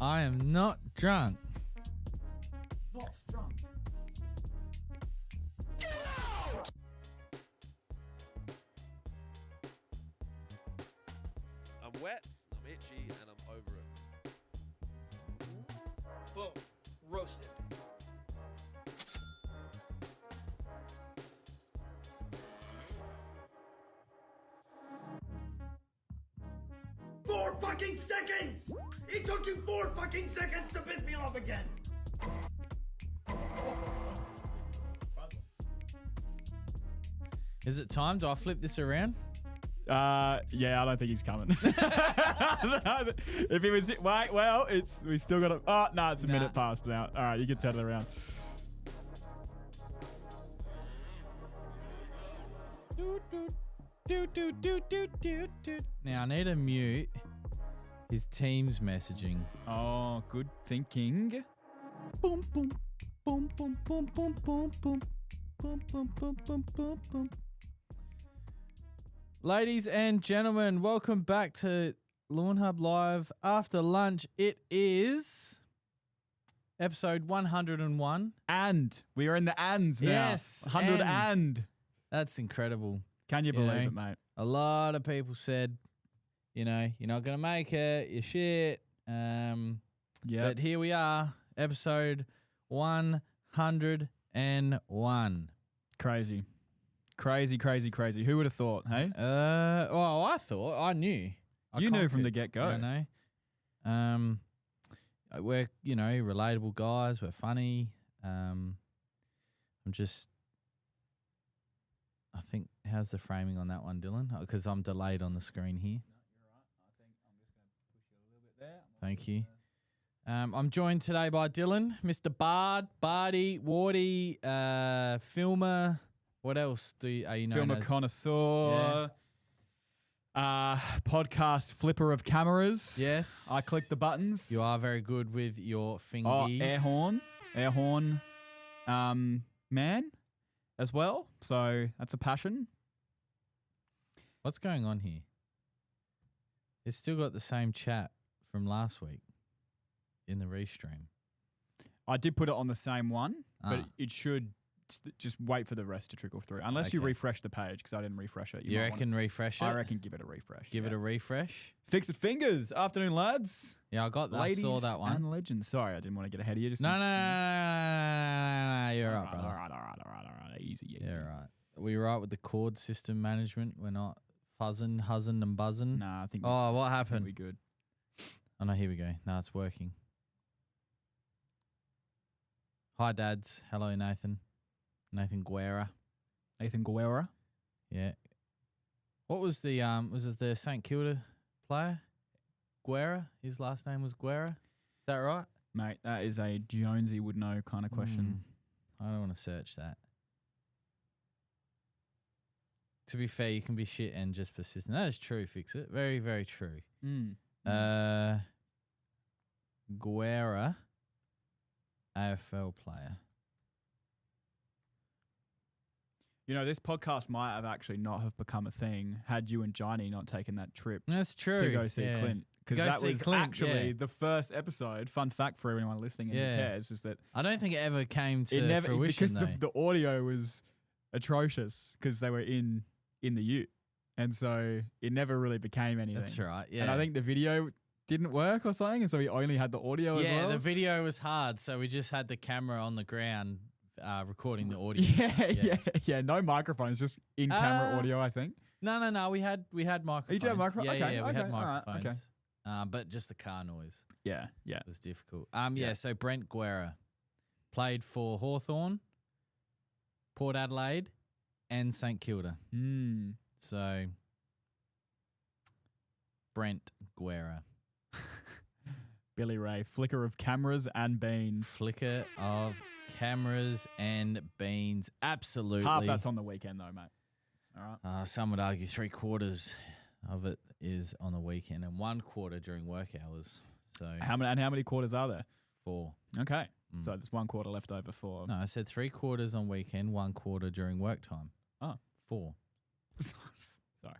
I am not drunk. Not drunk. Get out! I'm wet, I'm itchy, and I'm over it. Boom. Roasted. Four fucking seconds! It took you 4 fucking seconds to piss me off again! Is it time? Do I flip this around? Yeah, I don't think he's coming. If he was, we still got it's a minute past now. All right, you can turn it around. Now I need to mute his team's messaging. Oh, good thinking. Boom, boom, boom, boom, boom, boom, boom, boom, boom, boom, boom, boom, boom, boom. Ladies and gentlemen, welcome back to Lawnhub Live After Lunch. It is episode 101. And we are in the ands now. Yes, 100 and. That's incredible. Can you believe it, mate? A lot of people said, you're not going to make it, you're shit. But here we are, episode 101. Crazy. Who would have thought, hey? I knew. You knew from the get-go. I know. We're, relatable guys. We're funny. I think, how's the framing on that one, Dylan? Because I'm delayed on the screen here. No, you're right. I think I'm just going to push you a little bit there. Thank you. I'm joined today by Dylan, Mr. Bardy, Wardy, filmer. What else are you known Filmer as? connoisseur. Podcast flipper of cameras. Yes. I click the buttons. You are very good with your fingies. Air horn, man as well. So that's a passion. What's going on here? It's still got the same chat from last week in the restream. I did put it on the same one, but it should just wait for the rest to trickle through. Unless you refresh the page, because I didn't refresh it. You reckon refresh it? I reckon give it a refresh. Give it a refresh. Fix it fingers. Afternoon, lads. Yeah, I got that. Ladies I saw that one. and legends. Sorry, I didn't want to get ahead of you. No. You're right, brother. All right. Easy. Yeah, right. Are we right with the chord system management? We're not fuzzing, huzzing, and buzzing? Nah, I think... what happened? We good. Oh, no, here we go. No, it's working. Hi, dads. Hello, Nathan. Nathan Guerra. Yeah. What was the was it the St Kilda player? Guerra? His last name was Guerra? Is that right? Mate, that is a Jonesy would know kind of question. I don't want to search that. To be fair, you can be shit and just persistent. That is true, Fix It. Very, very true. Guerra, AFL player. This podcast might have actually not have become a thing had you and Johnny not taken that trip. That's true. To go see Clint. Because that was actually the first episode. Fun fact for everyone listening and who cares is that... I don't think it ever came to fruition, because the audio was atrocious because they were in the ute. And so it never really became anything. That's right, yeah. And I think the video didn't work or something, and so we only had the audio as well. Yeah, the video was hard, so we just had the camera on the ground recording the audio. Yeah. No microphones, just in-camera audio, I think. No. We had microphones. You did have microphones? Yeah, we had Right, microphones. But just the car noise. Yeah. It was difficult. So Brent Guerra played for Hawthorn, Port Adelaide, and St Kilda. So Brent Guerra. Billy Ray, flicker of cameras and beans. Flicker of cameras and beans. Absolutely. Half that's on the weekend though, mate. All right. Some would argue 3/4 of it is on the weekend and 1/4 during work hours. So how many quarters are there? 4. Okay. So there's 1/4 left over for... No, I said 3/4 on weekend, 1/4 during work time. Oh. 4. Sorry.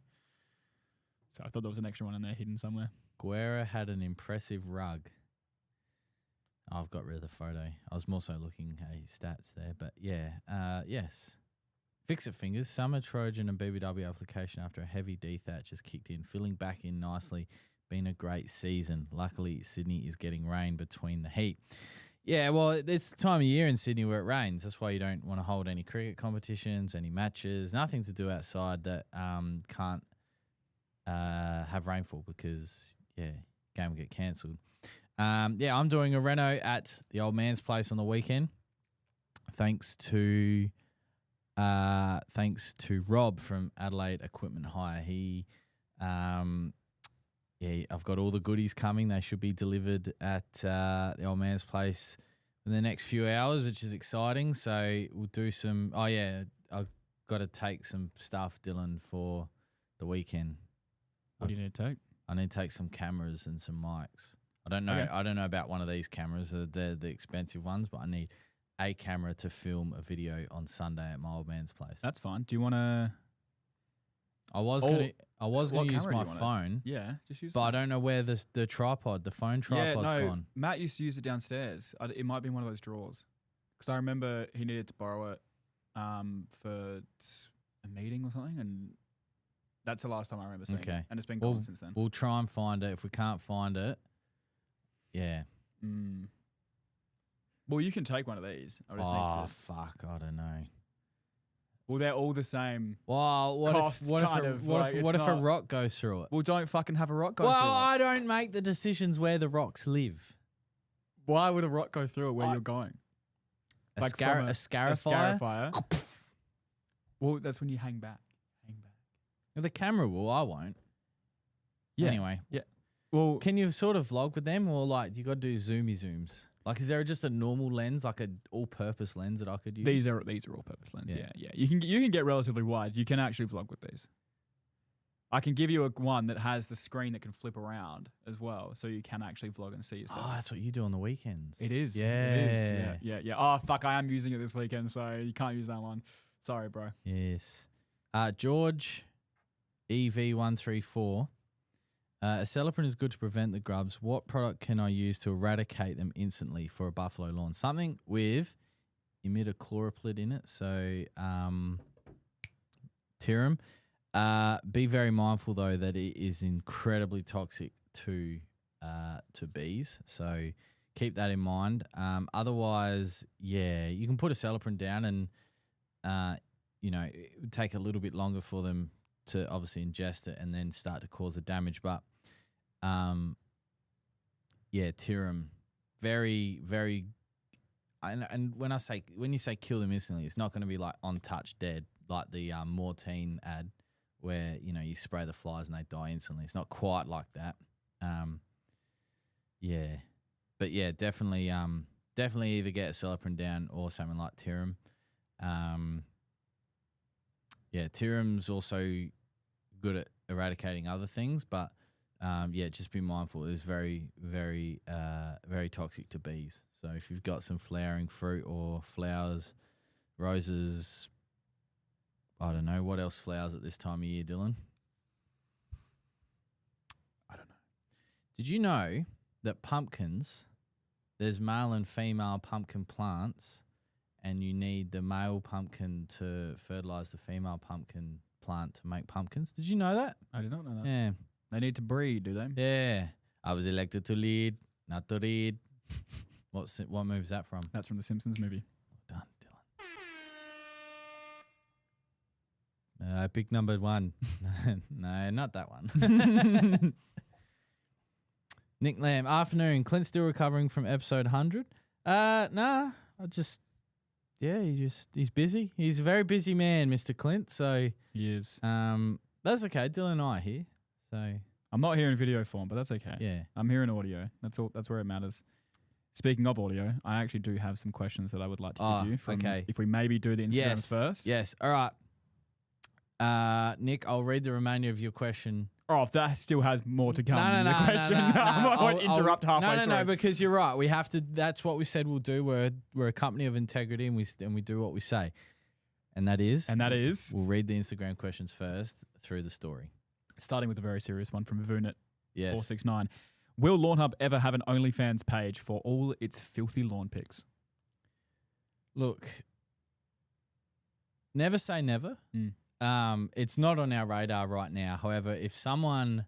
So I thought there was an extra one in there hidden somewhere. Guerra had an impressive rug. I've got rid of the photo. I was more so looking at his stats there. But yeah, yes. Fix It Fingers, summer Trojan and BBW application after a heavy dethatch has kicked in, filling back in nicely. Been a great season. Luckily, Sydney is getting rain between the heat. Yeah, well, it's the time of year in Sydney where it rains. That's why you don't want to hold any cricket competitions, any matches, nothing to do outside that can't have rainfall because, yeah, game will get cancelled. Yeah, I'm doing a reno at the old man's place on the weekend. Thanks to Rob from Adelaide Equipment Hire. I've got all the goodies coming. They should be delivered at the old man's place in the next few hours, which is exciting. So we'll do some. Oh yeah, I've got to take some stuff, Dylan, for the weekend. What do you need to take? I need to take some cameras and some mics. I don't know. Okay. I don't know about one of these cameras. They're the expensive ones, but I need a camera to film a video on Sunday at my old man's place. That's fine. Do you want to? I was gonna use my want? phone. Yeah, just use. But I don't know where the phone tripod's gone. Matt used to use it downstairs. It might be in one of those drawers. Because I remember he needed to borrow it for a meeting or something, and that's the last time I remember seeing it. And it's been gone since then. We'll try and find it. If we can't find it, yeah. Well, you can take one of these. I just need to. Fuck! I don't know. Well, they're all the same. Well, what if a rock goes through it? Well, don't fucking have a rock go through it. Well, I don't make the decisions where the rocks live. Why would a rock go through it where you're going? A scarifier? Well, that's when you hang back. Well, the camera will. I won't. Yeah. Anyway. Yeah. Well, can you sort of vlog with them, or like you got to do zooms? Like, is there just a normal lens, like an all-purpose lens that I could use? These are all-purpose lenses. Yeah. You can get relatively wide. You can actually vlog with these. I can give you one that has the screen that can flip around as well, so you can actually vlog and see yourself. Oh, that's what you do on the weekends. It is. Yeah. It is. Yeah. Oh fuck! I am using it this weekend, so you can't use that one. Sorry, bro. Yes. George, EV134. A Aceleprint is good to prevent the grubs. What product can I use to eradicate them instantly for a buffalo lawn? Something with imidacloprid in it. So, Tirum. Be very mindful though that it is incredibly toxic to bees. So keep that in mind. Otherwise, yeah, you can put a Aceleprint down, and it would take a little bit longer for them to obviously ingest it and then start to cause the damage. But Tirum, very, very, and when you say kill them instantly, it's not going to be like on touch dead like the Mortine ad where you spray the flies and they die instantly. It's not quite like that. But yeah, definitely either get a Aceleprint down or something like Tirum. Tirum's also good at eradicating other things, but just be mindful. It is very, very, very toxic to bees. So if you've got some flowering fruit or flowers, roses, I don't know what else flowers at this time of year, Dylan. I don't know. Did you know that pumpkins, there's male and female pumpkin plants, and you need the male pumpkin to fertilize the female pumpkin plant to make pumpkins? Did you know that? I did not know that. Yeah. They need to breed, do they? Yeah. I was elected to lead, not to read. What movie is that from? That's from the Simpsons movie. Well done, Dylan. Pick number 1. No, not that one. Nick Lamb, afternoon. Clint still recovering from episode 100? Nah. He's busy. He's a very busy man, Mr. Clint. So he is. That's okay. Dylan and I are here. So I'm not here in video form, but that's okay. Yeah. I'm here in audio. That's all. That's where it matters. Speaking of audio, I actually do have some questions that I would like to give you. Okay. If we maybe do the Instagrams first. Yes. All right. Nick, I'll read the remainder of your question. Oh, if that still has more to come. No, question. I won't interrupt halfway through. No, because you're right. We have to. That's what we said we'll do. We're a company of integrity, and we do what we say. And that is. We'll read the Instagram questions first through the story. Starting with a very serious one from Vunit. Yes. 469. Will Lawnhub ever have an OnlyFans page for all its filthy lawn pics? Look, never say never. It's not on our radar right now. However, if someone,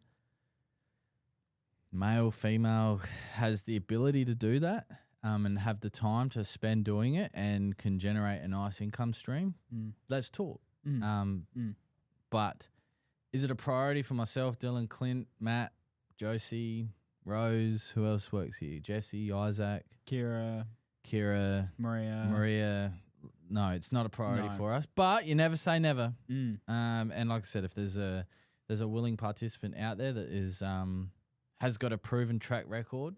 male, female, has the ability to do that and have the time to spend doing it and can generate a nice income stream, let's talk. But is it a priority for myself, Dylan, Clint, Matt, Josie, Rose, who else works here? Jesse, Isaac, Kira, Maria. No, it's not a priority for us. But you never say never. And like I said, if there's a willing participant out there that is has got a proven track record,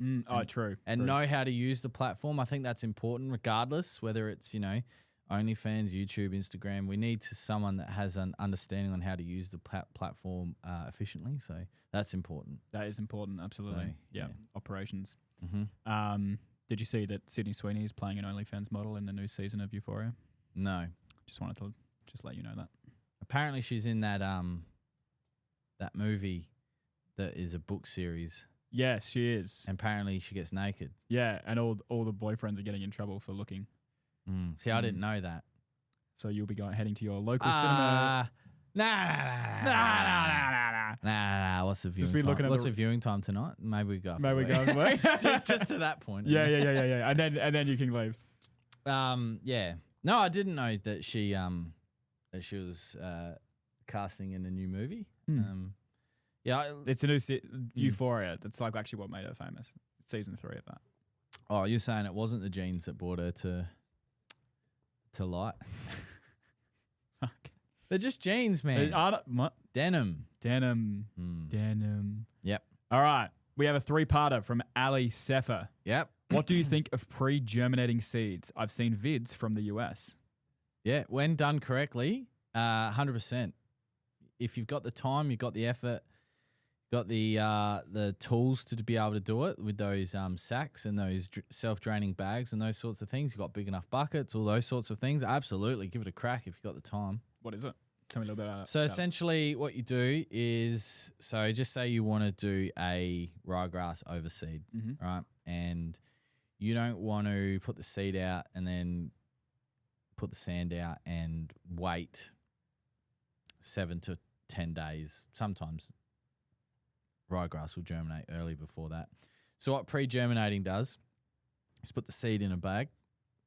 true, and know how to use the platform, I think that's important. Regardless whether it's OnlyFans, YouTube, Instagram, we need someone that has an understanding on how to use the platform efficiently. So that's important. That is important, absolutely. So, yeah, operations. Mm-hmm. Did you see that Sydney Sweeney is playing an OnlyFans model in the new season of Euphoria? No. Just wanted to let you know that. Apparently she's in that that movie that is a book series. Yes, she is. And apparently she gets naked. Yeah, and all the boyfriends are getting in trouble for looking. See, I didn't know that. So you'll be heading to your local cinema. Nah. What's the viewing Just be time? looking at What's the viewing time tonight? Maybe we go. Maybe we go away. just to that point. Yeah. And then you can leave. Yeah. No, I didn't know that she was casting in a new movie. Yeah, it's a new Euphoria. That's like actually what made her famous. Season 3 of that. Oh, you're saying it wasn't the jeans that brought her to light? They're just jeans, man. Denim. Denim. Yep. All right. We have a 3-parter from Ali Sefer. Yep. What do you think of pre-germinating seeds? I've seen vids from the US. Yeah, when done correctly, 100%. If you've got the time, you've got the effort, got the tools to be able to do it with those sacks and those self-draining bags and those sorts of things. You've got big enough buckets, all those sorts of things. Absolutely, give it a crack if you've got the time. What is it? Tell me a little bit about it. So essentially what you do is, just say you want to do a ryegrass overseed, right? And you don't want to put the seed out and then put the sand out and wait 7 to 10 days. Sometimes ryegrass will germinate early before that. So what pre-germinating does is put the seed in a bag,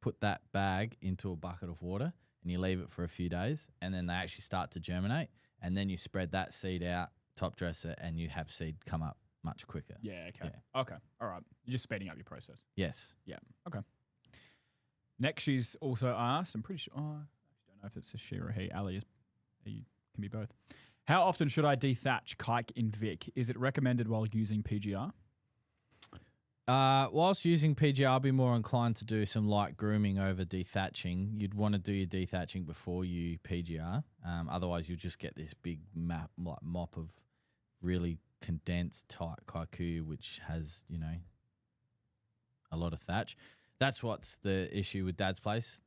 put that bag into a bucket of water, and you leave it for a few days, and then they actually start to germinate, and then you spread that seed out, top dress it, and you have seed come up much quicker. Yeah, okay. Yeah. Okay, all right. You're just speeding up your process. Yes. Yeah, okay. Next, she's also asked, I'm pretty sure, I don't know if it's a she or a he. Ali can be both. How often should I dethatch kike in Vic? Is it recommended while using PGR? Whilst using PGR, I'll be more inclined to do some light grooming over dethatching. You'd want to do your dethatching before you PGR. Otherwise, you'll just get this big mop of really condensed tight kaiku, which has, a lot of thatch. That's what's the issue with Dad's place.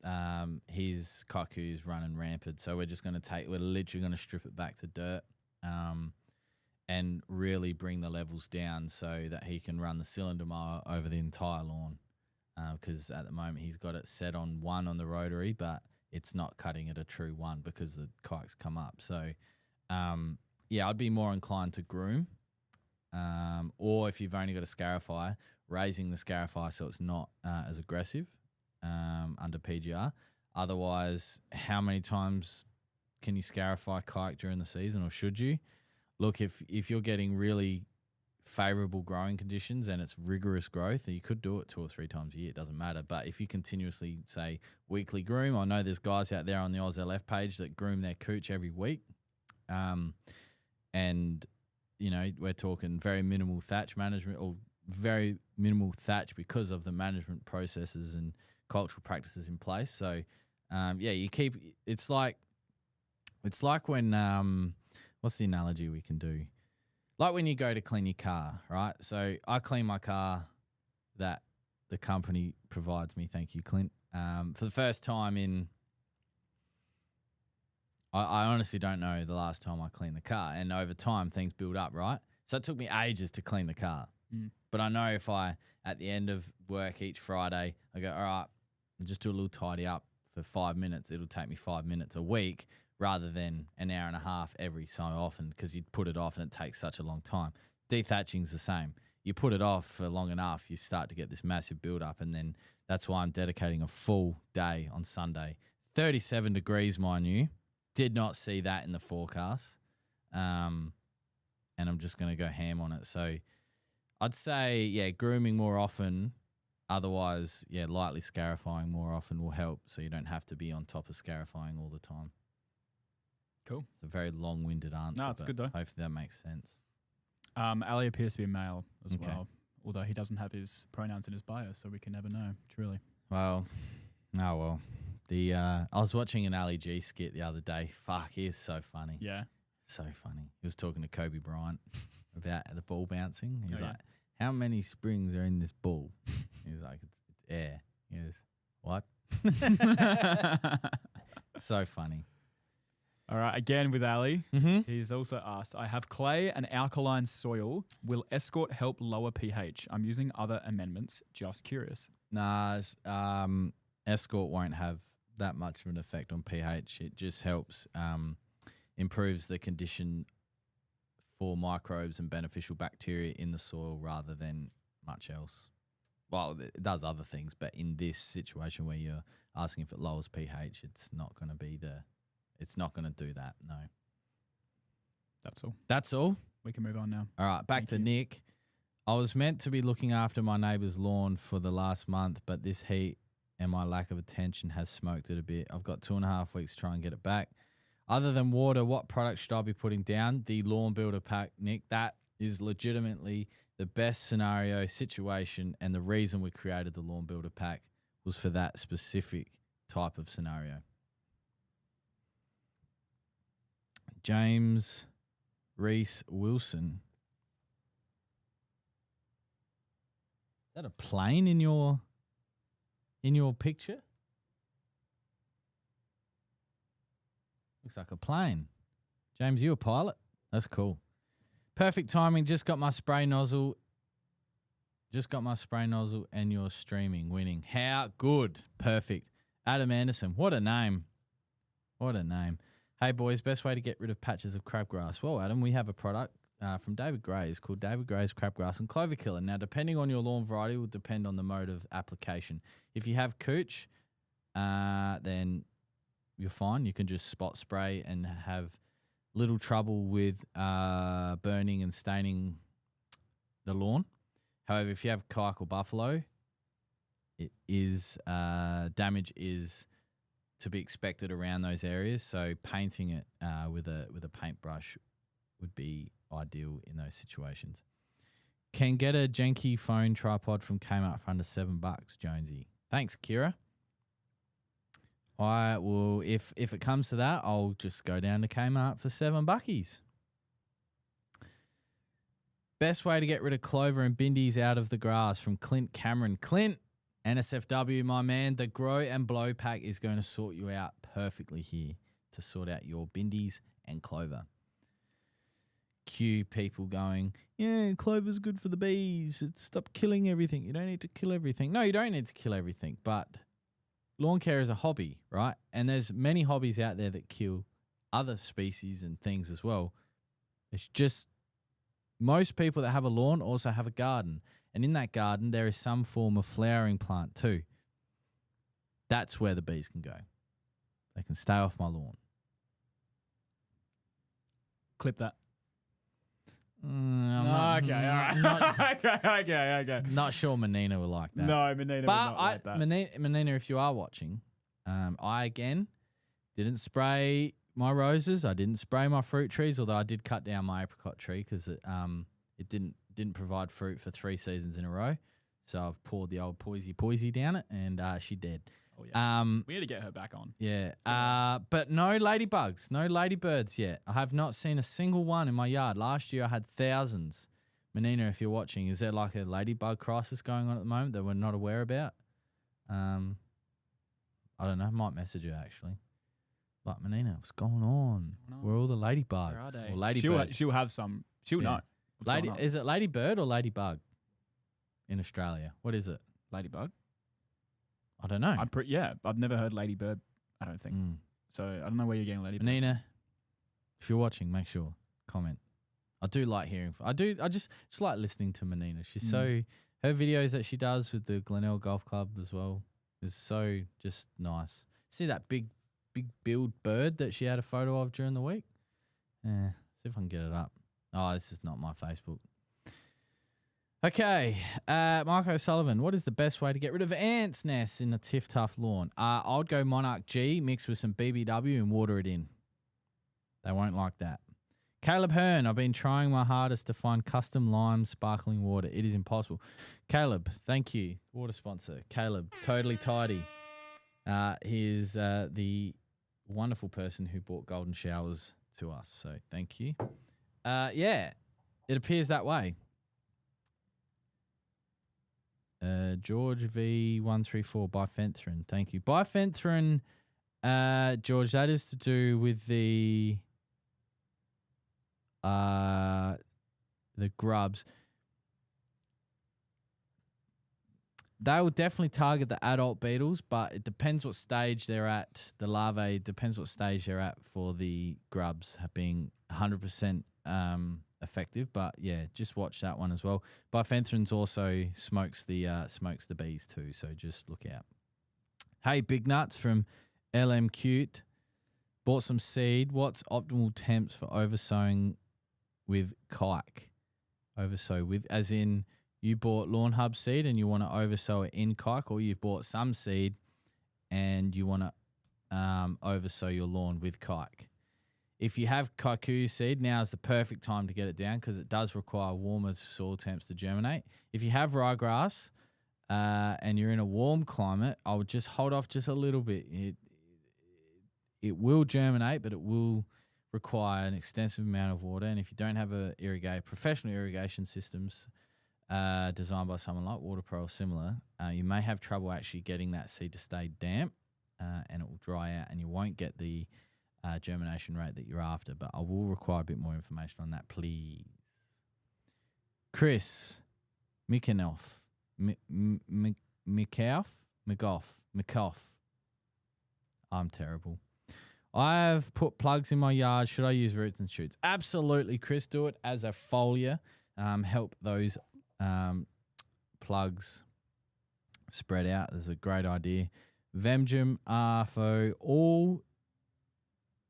His kaiku is running rampant, so we're literally going to strip it back to dirt. And really bring the levels down so that he can run the cylinder mower over the entire lawn. Because at the moment he's got it set on 1 on the rotary, but it's not cutting at a true 1 because the kikes come up. So, I'd be more inclined to groom. Or if you've only got a scarifier, raising the scarifier so it's not as aggressive under PGR. Otherwise, how many times can you scarify kike during the season, or should you? Look, if you're getting really favourable growing conditions and it's rigorous growth, you could do it 2 or 3 times a year. It doesn't matter. But if you continuously, say, weekly groom, I know there's guys out there on the OzLF page that groom their cooch every week. And, we're talking very minimal thatch management, or very minimal thatch because of the management processes and cultural practices in place. So, you keep – it's like when what's the analogy we can do? Like when you go to clean your car, right? So I clean my car that the company provides me. Thank you, Clint. For the first time I honestly don't know the last time I cleaned the car. And over time, things build up, right? So it took me ages to clean the car. But I know if I, at the end of work each Friday, I go, all right, I'll just do a little tidy up for 5 minutes. It'll take me 5 minutes a week rather than an hour and a half every so often because you put it off and it takes such a long time. Dethatching's the same. You put it off for long enough, you start to get this massive build-up, and then that's why I'm dedicating a full day on Sunday. 37 degrees, mind you. Did not see that in the forecast. And I'm just going to go ham on it. So I'd say, yeah, grooming more often. Otherwise, yeah, lightly scarifying more often will help so you don't have to be on top of scarifying all the time. Cool. It's a very long-winded answer. No, it's good though. Hopefully that makes sense. Ali appears to be a male as well, although he doesn't have his pronouns in his bio, so we can never know, truly. Well, well. I was watching an Ali G skit the other day. Fuck, he is so funny. Yeah. So funny. He was talking to Kobe Bryant about the ball bouncing. He's like, how many springs are in this ball? He's like, it's air. He goes, what? So funny. All right, again with Ali. Mm-hmm. He's also asked, I have clay and alkaline soil. Will Escort help lower pH? I'm using other amendments. Just curious. Nah, Escort won't have that much of an effect on pH. It just helps, improves the condition for microbes and beneficial bacteria in the soil rather than much else. Well, it does other things, but in this situation where you're asking if it lowers pH, it's not going to be it's not going to do that, no. That's all. That's all? We can move on now. All right, back to Nick. I was meant to be looking after my neighbour's lawn for the last month, but this heat and my lack of attention has smoked it a bit. I've got 2.5 weeks to try and get it back. Other than water, what product should I be putting down? The Lawn Builder Pack, Nick. That is legitimately the best scenario, situation, and the reason we created the Lawn Builder Pack was for that specific type of scenario. James Reese Wilson. Is that a plane in your picture? Looks like a plane. James, you a pilot? That's cool. Perfect timing. Just got my spray nozzle and you're streaming, winning. How good. Perfect. Adam Anderson. What a name. What a name. Hey, boys, best way to get rid of patches of crabgrass. Well, Adam, we have a product from David Gray's called David Gray's Crabgrass and Clover Killer. Now, depending on your lawn variety, will depend on the mode of application. If you have cooch, then you're fine. You can just spot spray and have little trouble with burning and staining the lawn. However, if you have kike or buffalo, it is damage is to be expected around those areas. So painting it with a paintbrush would be ideal in those situations. Can get a janky phone tripod from Kmart for under $7, Jonesy. Thanks, Kira. I will, if it comes to that, I'll just go down to Kmart for $7. Best way to get rid of clover and bindies out of the grass from Clint Cameron. Clint, NSFW, my man, the Grow and Blow pack is going to sort you out perfectly here to sort out your bindies and clover. Cue people going, yeah, clover's good for the bees. Stop killing everything. You don't need to kill everything. No, you don't need to kill everything, but lawn care is a hobby, right? And there's many hobbies out there that kill other species and things as well. It's just most people that have a lawn also have a garden. And in that garden, there is some form of flowering plant too. That's where the bees can go. They can stay off my lawn. Clip that. Okay, all right. Okay. Not sure Menina will like that. No, Menina will not like that. Menina, if you are watching, I again didn't spray my roses. I didn't spray my fruit trees, although I did cut down my apricot tree because it didn't provide fruit for 3 seasons in a row. So I've poured the old poisey down it, and she dead. Oh, yeah. We need to get her back on. Yeah. But no ladybugs, no ladybirds yet. I have not seen a single one in my yard. Last year I had thousands. Menina, if you're watching, is there like a ladybug crisis going on at the moment that we're not aware about? I don't know. I might message her actually. Like, Menina, what's going on? Where are all the ladybugs? Where are they? Or ladybird? She'll have some. She'll know. Is it ladybird or ladybug? in Australia? What is it? Ladybug. I don't know. I've never heard Ladybird, I don't think. So I don't know where you're getting Ladybird. Nina, if you're watching, make sure comment. I do like hearing. I just like listening to Menina. She's so, her videos that she does with the Glenelg Golf Club as well is so just nice. See that big billed bird that she had a photo of during the week? Yeah, see if I can get it up. Oh, this is not my Facebook. Okay, Mark O'Sullivan, what is the best way to get rid of ants' nests in a tough lawn? I would go Monarch G mixed with some BBW and water it in. They won't like that. Caleb Hearn, I've been trying my hardest to find custom lime sparkling water. It is impossible. Caleb, thank you. Water sponsor. Caleb, totally tidy. He is the wonderful person who brought golden showers to us. So thank you. Yeah, it appears that way. George V134 bifenthrin. Thank you. Bifenthrin, George, that is to do with the grubs. They will definitely target the adult beetles, but it depends what stage they're at. The larvae depends what stage they're at for the grubs being 100% effective. But yeah, just watch that one as well. Bifenthrin's also smokes the bees too, so just look out. Hey, Big Nuts from LM Cute, bought some seed. What's optimal temps for oversowing with kike? Oversow with, as in you bought Lawnhub seed and you want to oversow it in kike, or you've bought some seed and you want to oversow your lawn with kike. If you have kikuyu seed, now is the perfect time to get it down because it does require warmer soil temps to germinate. If you have ryegrass and you're in a warm climate, I would just hold off just a little bit. It will germinate, but it will require an extensive amount of water. And if you don't have professional irrigation systems designed by someone like WaterPro or similar, you may have trouble actually getting that seed to stay damp and it will dry out and you won't get the germination rate that you're after, but I will require a bit more information on that, please. Chris Mikanoff, Mikoff. I'm terrible. I've put plugs in my yard. Should I use roots and shoots? Absolutely, Chris. Do it as a foliar. Help those plugs spread out. That's a great idea. Vemgem, Arvo, all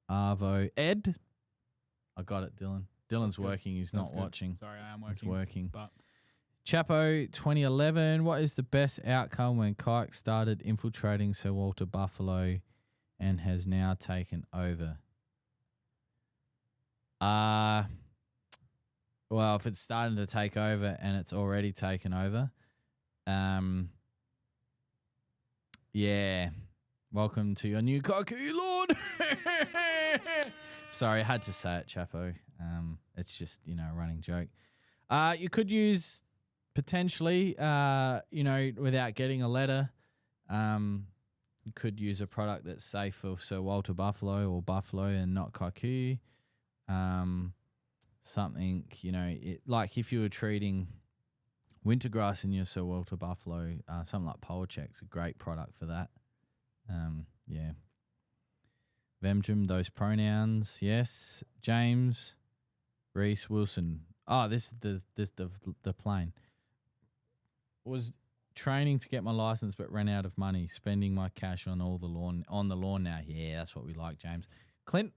Arvo. Ed, I got it, Dylan. Dylan's working. He's not watching. Sorry, I am working. He's working. But Chapo 2011. What is the best outcome when kike started infiltrating Sir Walter Buffalo and has now taken over? Well, if it's starting to take over and it's already taken over, yeah. Welcome to your new kikuyu lawn. Sorry, I had to say it, Chapo. It's just, a running joke. You could use potentially, without getting a letter, you could use a product that's safe for Sir Walter Buffalo or Buffalo and not kikuyu. Something, like if you were treating wintergrass in your Sir Walter Buffalo, something like Polcheck's a great product for that. Yeah. Vemgem, those pronouns, yes. James, Reese, Wilson. Oh, this is the plane. Was training to get my license, but ran out of money. Spending my cash on the lawn now. Yeah, that's what we like, James. Clint,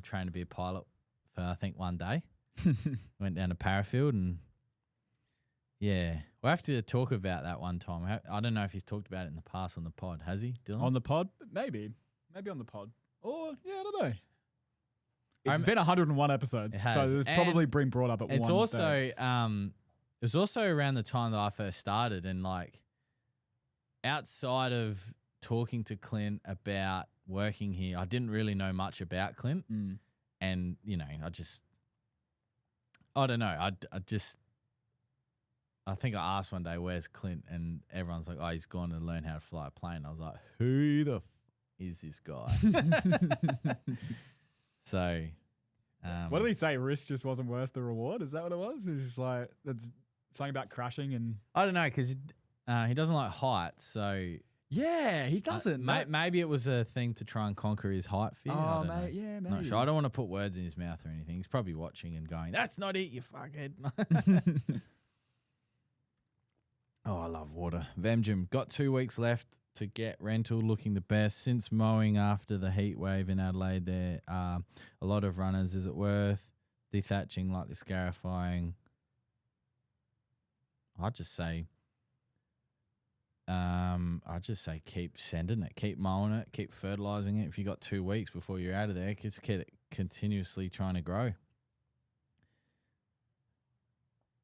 trained to be a pilot for I think one day. Went down to Parafield and yeah, we'll have to talk about that one time. I don't know if he's talked about it in the past on the pod. Has he, Dylan? On the pod? Maybe on the pod. Or, yeah, I don't know. It's been 101 episodes, so it's probably been brought up at one stage. It was also around the time that I first started and, like, outside of talking to Clint about working here, I didn't really know much about Clint. And, I don't know. I think I asked one day, where's Clint? And everyone's like, oh, he's gone to learn how to fly a plane. I was like, who the is this guy? So, what did he say? Risk just wasn't worth the reward? Is that what it was? It's just like, Something about crashing and I don't know because he doesn't like heights, so yeah, he doesn't. maybe it was a thing to try and conquer his height fear. I don't know. Yeah, maybe. Not sure. I don't want to put words in his mouth or anything. He's probably watching and going, "That's not it, you fuckhead." Oh, I love water. Vemjum got 2 weeks left to get rental, looking the best since mowing after the heat wave in Adelaide. There are a lot of runners. Is it worth dethatching, lightly scarifying? I'd just say keep sending it, keep mowing it, keep fertilizing it. If you got 2 weeks before you're out of there, just get it continuously trying to grow.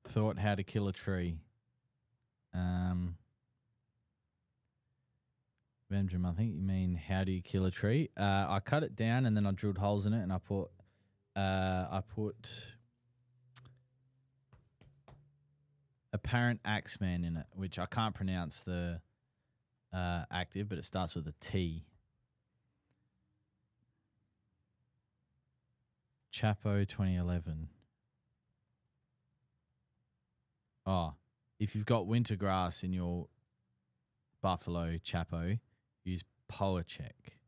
Thought how to kill a tree. Benjamin, I think you mean how do you kill a tree? I cut it down and then I drilled holes in it and I put apparent Axeman in it, which I can't pronounce the active, but it starts with a T. Chapo 2011. Oh, if you've got winter grass in your buffalo Chapo, use Poa-check.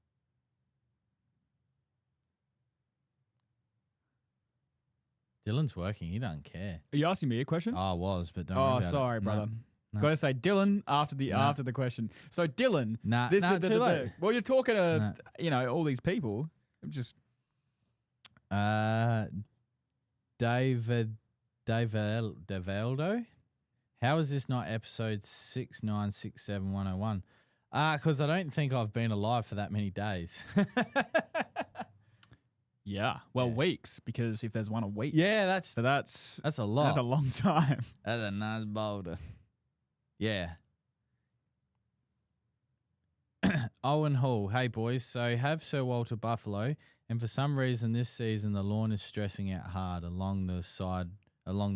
Dylan's working. He doesn't care. Are you asking me a question? Oh, I was, but don't worry about sorry, it. brother. No. Got to say Dylan after the question. So Dylan, Too late. well, you're talking to all these people. I'm just David Devaldo. How is this not episode 6967101? Because I don't think I've been alive for that many days. yeah. Well, weeks, because if there's one a week, that's a lot. That's a long time. That's a nice boulder. Yeah. Owen Hall. Hey, boys. So have Sir Walter Buffalo, and for some reason this season the lawn is stressing out hard along the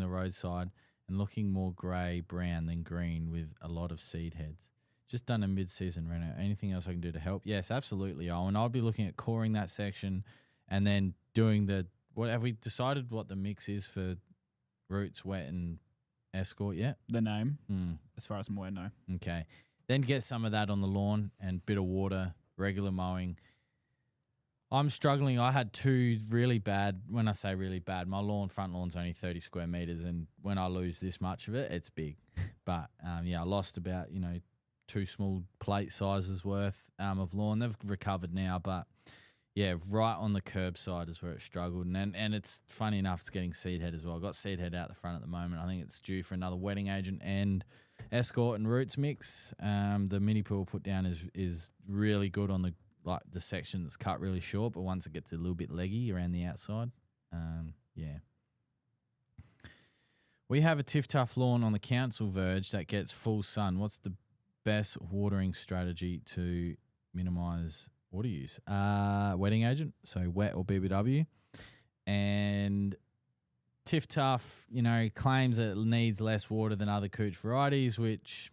roadside and looking more grey-brown than green with a lot of seed heads. Just done a mid-season reno. Anything else I can do to help? Yes, absolutely, Owen. I'll be looking at coring that section and then doing have we decided what the mix is for roots, wet, and escort yet? The name, as far as I'm aware, no. Okay. Then get some of that on the lawn and bit of water, regular mowing. I'm struggling. I had 2 really bad. When I say really bad, my front lawn's only 30 square meters, and when I lose this much of it, it's big. But I lost about 2 small plate sizes worth of lawn. They've recovered now, but yeah, right on the curb side is where it struggled, and it's funny enough, it's getting seed head as well. I've got seed head out the front at the moment. I think it's due for another wetting agent and escort and roots mix. The mini pool put down is really good on the section that's cut really short, but once it gets a little bit leggy around the outside, we have a tough lawn on the council verge that gets full sun. What's the best watering strategy to minimise water use? Wetting agent, so wet or BBW, and tough, claims that it needs less water than other cooch varieties, which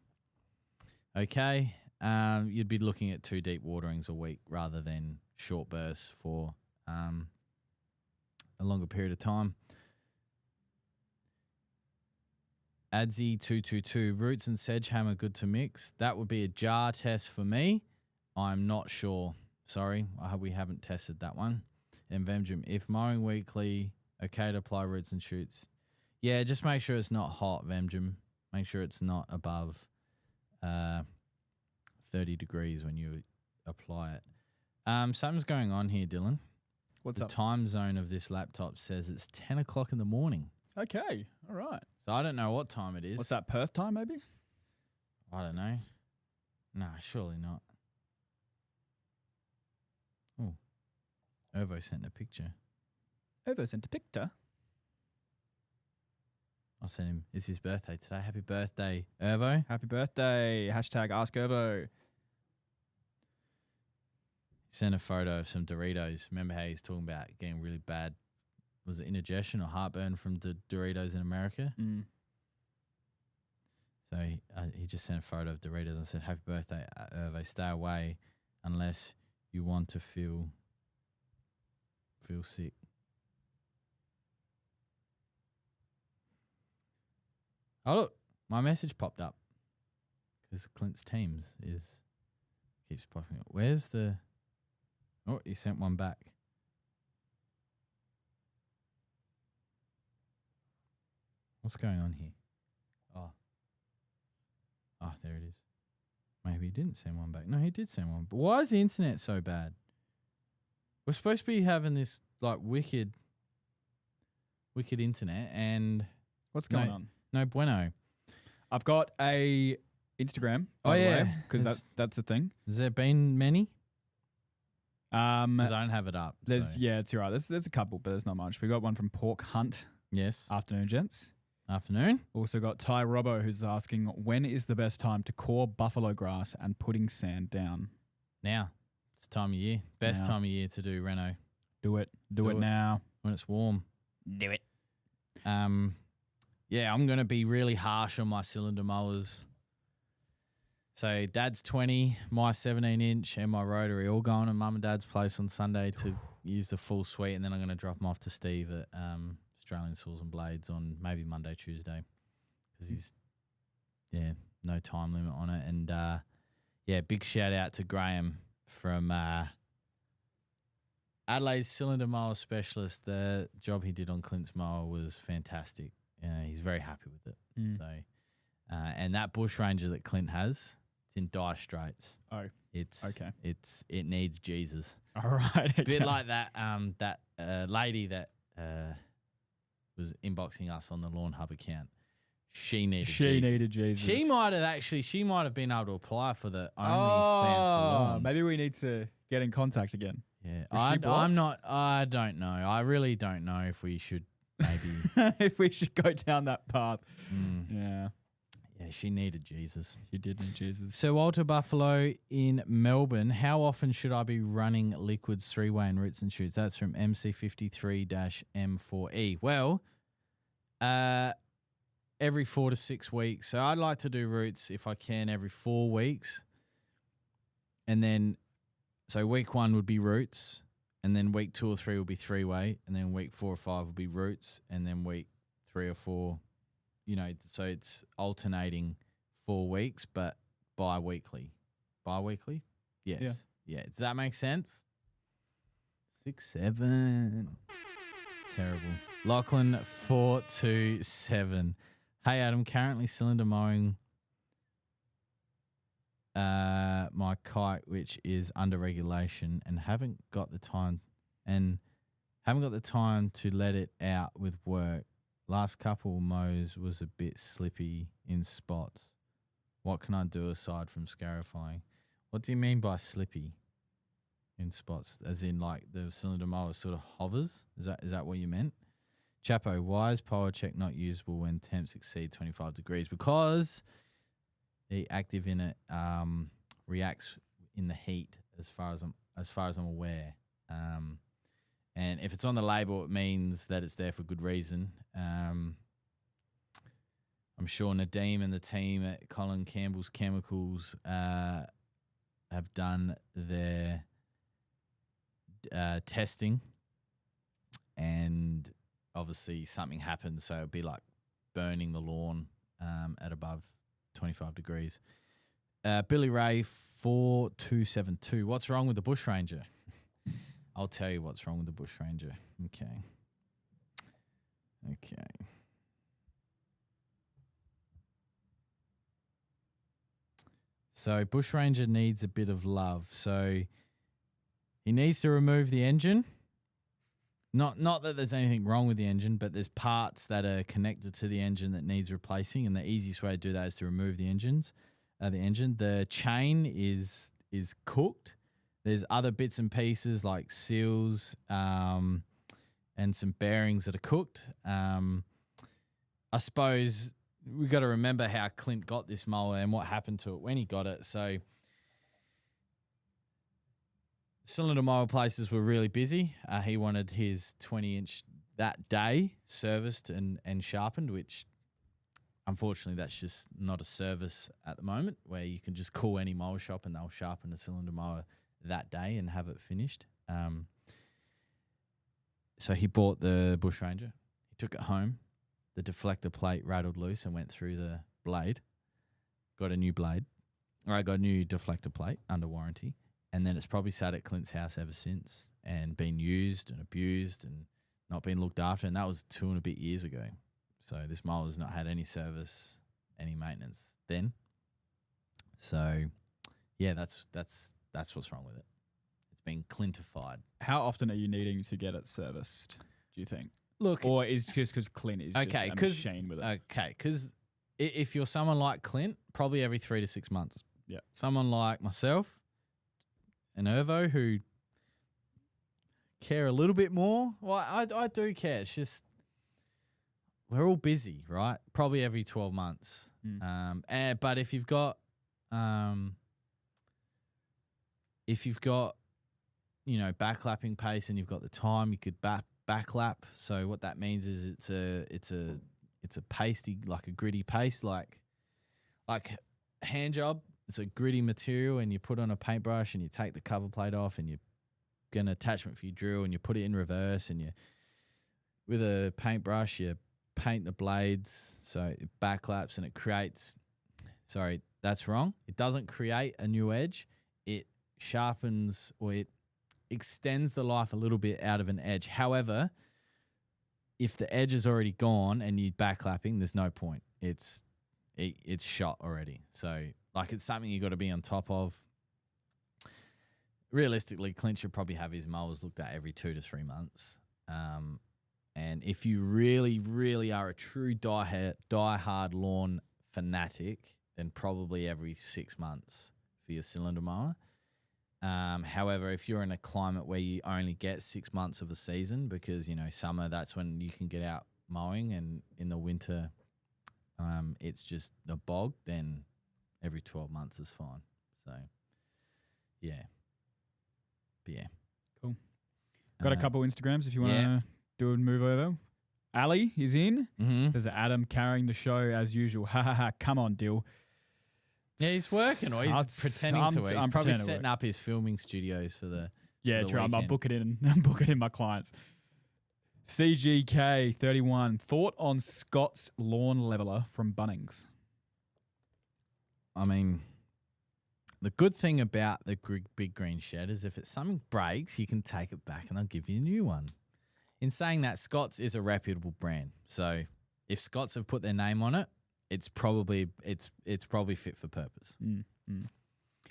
okay. You'd be looking at 2 deep waterings a week rather than short bursts for a longer period of time. Adzi 222, roots and sedgehammer good to mix. That would be a jar test for me. I'm not sure. Sorry, we haven't tested that one. And Vemjum, if mowing weekly, okay to apply roots and shoots. Yeah, just make sure it's not hot, Vemjum. Make sure it's not above 30 degrees when you apply it. Something's going on here, Dylan. What's the up? The time zone of this laptop says it's 10 o'clock in the morning. Okay, all right. So I don't know what time it is. What's that, Perth time maybe? I don't know. No, surely not. Oh, Ervo sent a picture. Ervo sent a picture? I'll send him. It's his birthday today. Happy birthday, Ervo. Happy birthday. Hashtag Ask Ervo. Sent a photo of some Doritos. Remember how he's talking about getting really bad, was it indigestion or heartburn from the Doritos in America? Mm. So he just sent a photo of Doritos and said, happy birthday, Ervo. Stay away unless you want to feel sick. Oh, look, my message popped up because Clint's Teams keeps popping up. Where's the... Oh, he sent one back. What's going on here? Oh, there it is. Maybe he didn't send one back. No, he did send one. But why is the internet so bad? We're supposed to be having this like wicked internet, and What's going on? No bueno. I've got a Instagram. By the way, because that's the thing. Has there been many? Because I don't have it up. It's all right. There's a couple, but there's not much. We got one from Pork Hunt. Yes. Afternoon, gents. Afternoon. Also got Ty Robbo, who's asking, when is the best time to core buffalo grass and putting sand down? Now. It's time of year. Best time of year to do reno. Do it. Do it now. When it's warm. Do it. Yeah, I'm going to be really harsh on my cylinder mowers. So Dad's 20, my 17-inch, and my rotary all going to Mum and Dad's place on Sunday to use the full suite, and then I'm going to drop them off to Steve at Australian Saws and Blades on maybe Monday, Tuesday, because he's, no time limit on it. And, big shout out to Graham from Adelaide's cylinder mower specialist. The job he did on Clint's mower was fantastic. He's very happy with it. So, and that bush ranger that Clint has, it's in dire straits. Oh, it's okay. It needs Jesus. All right, a bit like that lady that was inboxing us on the Lawnhub account. She needed Jesus. She might have been able to apply for the OnlyFans for Lawns. Maybe we need to get in contact again. Yeah, I don't know. I really don't know if we should maybe if we should go down that path. Yeah, she needed Jesus. She did need Jesus. So Walter Buffalo in Melbourne, how often should I be running liquids 3-way and roots and shoots? That's from MC53-M4E. Well, every 4 to 6 weeks. So I'd like to do roots if I can every 4 weeks. And then, so week 1 would be roots, and then week 2 or 3 will be 3-way, and then week 4 or 5 will be roots, and then week 3 or 4, so it's alternating 4 weeks, but bi-weekly. Bi-weekly? Yes. Yeah. Does that make sense? 6, 7. Terrible. Lachlan 427. Hey Adam, currently cylinder mowing my kite, which is under regulation, and haven't got the time to let it out with work. Last couple mows was a bit slippy in spots. What can I do aside from scarifying? What do you mean by slippy in spots? As in like the cylinder mower sort of hovers? Is that what you meant? Chapo, why is Power Check not usable when temps exceed 25 degrees? Because the active in it reacts in the heat as far as I'm aware. And if it's on the label, it means that it's there for good reason. I'm sure Nadeem and the team at Colin Campbell's Chemicals have done their testing, and obviously something happens, so it'd be like burning the lawn at above 25 degrees. Billy Ray 4272. What's wrong with the Bush Ranger? I'll tell you what's wrong with the Bush Ranger. Okay. So Bush Ranger needs a bit of love. So he needs to remove the engine. Not that there's anything wrong with the engine, but there's parts that are connected to the engine that needs replacing, and the easiest way to do that is to remove the engine. The chain is cooked. There's other bits and pieces like seals and some bearings that are cooked. I suppose we've got to remember how Clint got this mower and what happened to it when he got it. So cylinder mower places were really busy. He wanted his 20-inch that day serviced and sharpened, which unfortunately that's just not a service at the moment, where you can just call any mower shop and they'll sharpen a cylinder mower that day and have it finished. So he bought the Bush Ranger. He took it home. the deflector plate rattled loose and went through the blade. Got a new blade. Or I got a new deflector plate under warranty. And then it's probably sat at Clint's house ever since and been used and abused and not been looked after. And that was 2 and a bit years ago. So this mower's not had any service, any maintenance then. So, yeah, that's what's wrong with it. It's been Clintified. How often are you needing to get it serviced, do you think? Look, or is just because Clint is just a machine with it? Okay, because if you're someone like Clint, probably every 3 to 6 months. Yeah. Someone like myself and Irvo who care a little bit more. Well, I do care. It's just we're all busy, right? Probably every 12 months. But if you've got backlapping pace and you've got the time, you could backlap. So what that means is it's a pasty, like a gritty paste, like hand job. It's a gritty material, and you put on a paintbrush and you take the cover plate off, and you get an attachment for your drill, and you put it in reverse, and you with a paintbrush you paint the blades so it backlaps and it creates. Sorry, that's wrong. It doesn't create a new edge. It sharpens or it extends the life a little bit out of an edge. However, if the edge is already gone and you're backlapping, there's no point. It's shot already. So it's something you got to be on top of. Realistically, Clint should probably have his mowers looked at every 2 to 3 months. And if you really, really are a true die-hard lawn fanatic, then probably every 6 months for your cylinder mower. However, if you're in a climate where you only get 6 months of a season, because summer, that's when you can get out mowing, and in the winter, it's just a bog, then every 12 months is fine. So, yeah. But yeah. Cool. Got a couple Instagrams if you want to do a move over. Ali is in. Mm-hmm. There's Adam carrying the show as usual. Ha ha ha. Come on, Dill. Yeah, he's working, or he's pretending to. He's probably setting up his filming studios for the. Yeah, true. I'm booking in. I'm booking in my clients. CGK31 thought on Scott's lawn leveler from Bunnings. I mean, the good thing about the big green shed is if something breaks, you can take it back and I'll give you a new one. In saying that, Scott's is a reputable brand, so if Scott's have put their name on it, it's probably fit for purpose.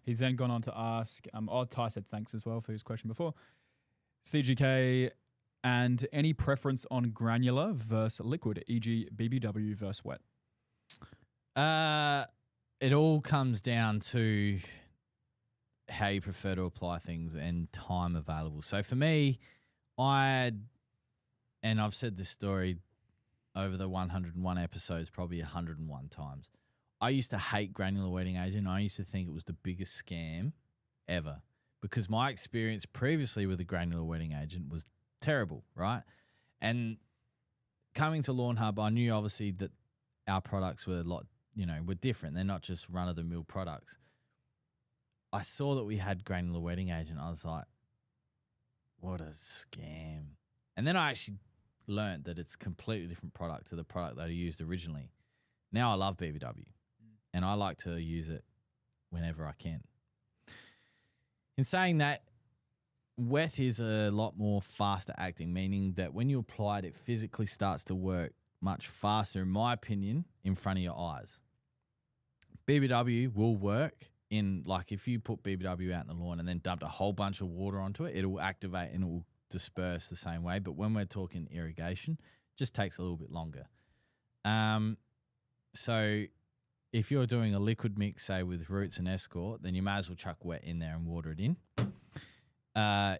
He's then gone on to ask, Ty said thanks as well for his question before. CGK, and any preference on granular versus liquid, e.g. BBW versus wet? It all comes down to how you prefer to apply things and time available. So for me, and I've said this story over the 101 episodes probably 101 times. I used to hate granular wetting agent. I used to think it was the biggest scam ever because my experience previously with a granular wetting agent was terrible, right? And coming to Lawnhub, I knew obviously that our products were were different. They're not just run-of-the-mill products. I saw that we had granular wetting agent. I was like, what a scam. And then I actually learned that it's a completely different product to the product that I used originally. Now I love BBW, and I like to use it whenever I can. In saying that, wet is a lot more faster acting, meaning that when you apply it, it physically starts to work much faster, in my opinion, in front of your eyes. BBW will work if you put BBW out in the lawn and then dumped a whole bunch of water onto it, it will activate and it will disperse the same way. But when we're talking irrigation, it just takes a little bit longer. So if you're doing a liquid mix, say with Roots and Escort, then you may as well chuck wet in there and water it in.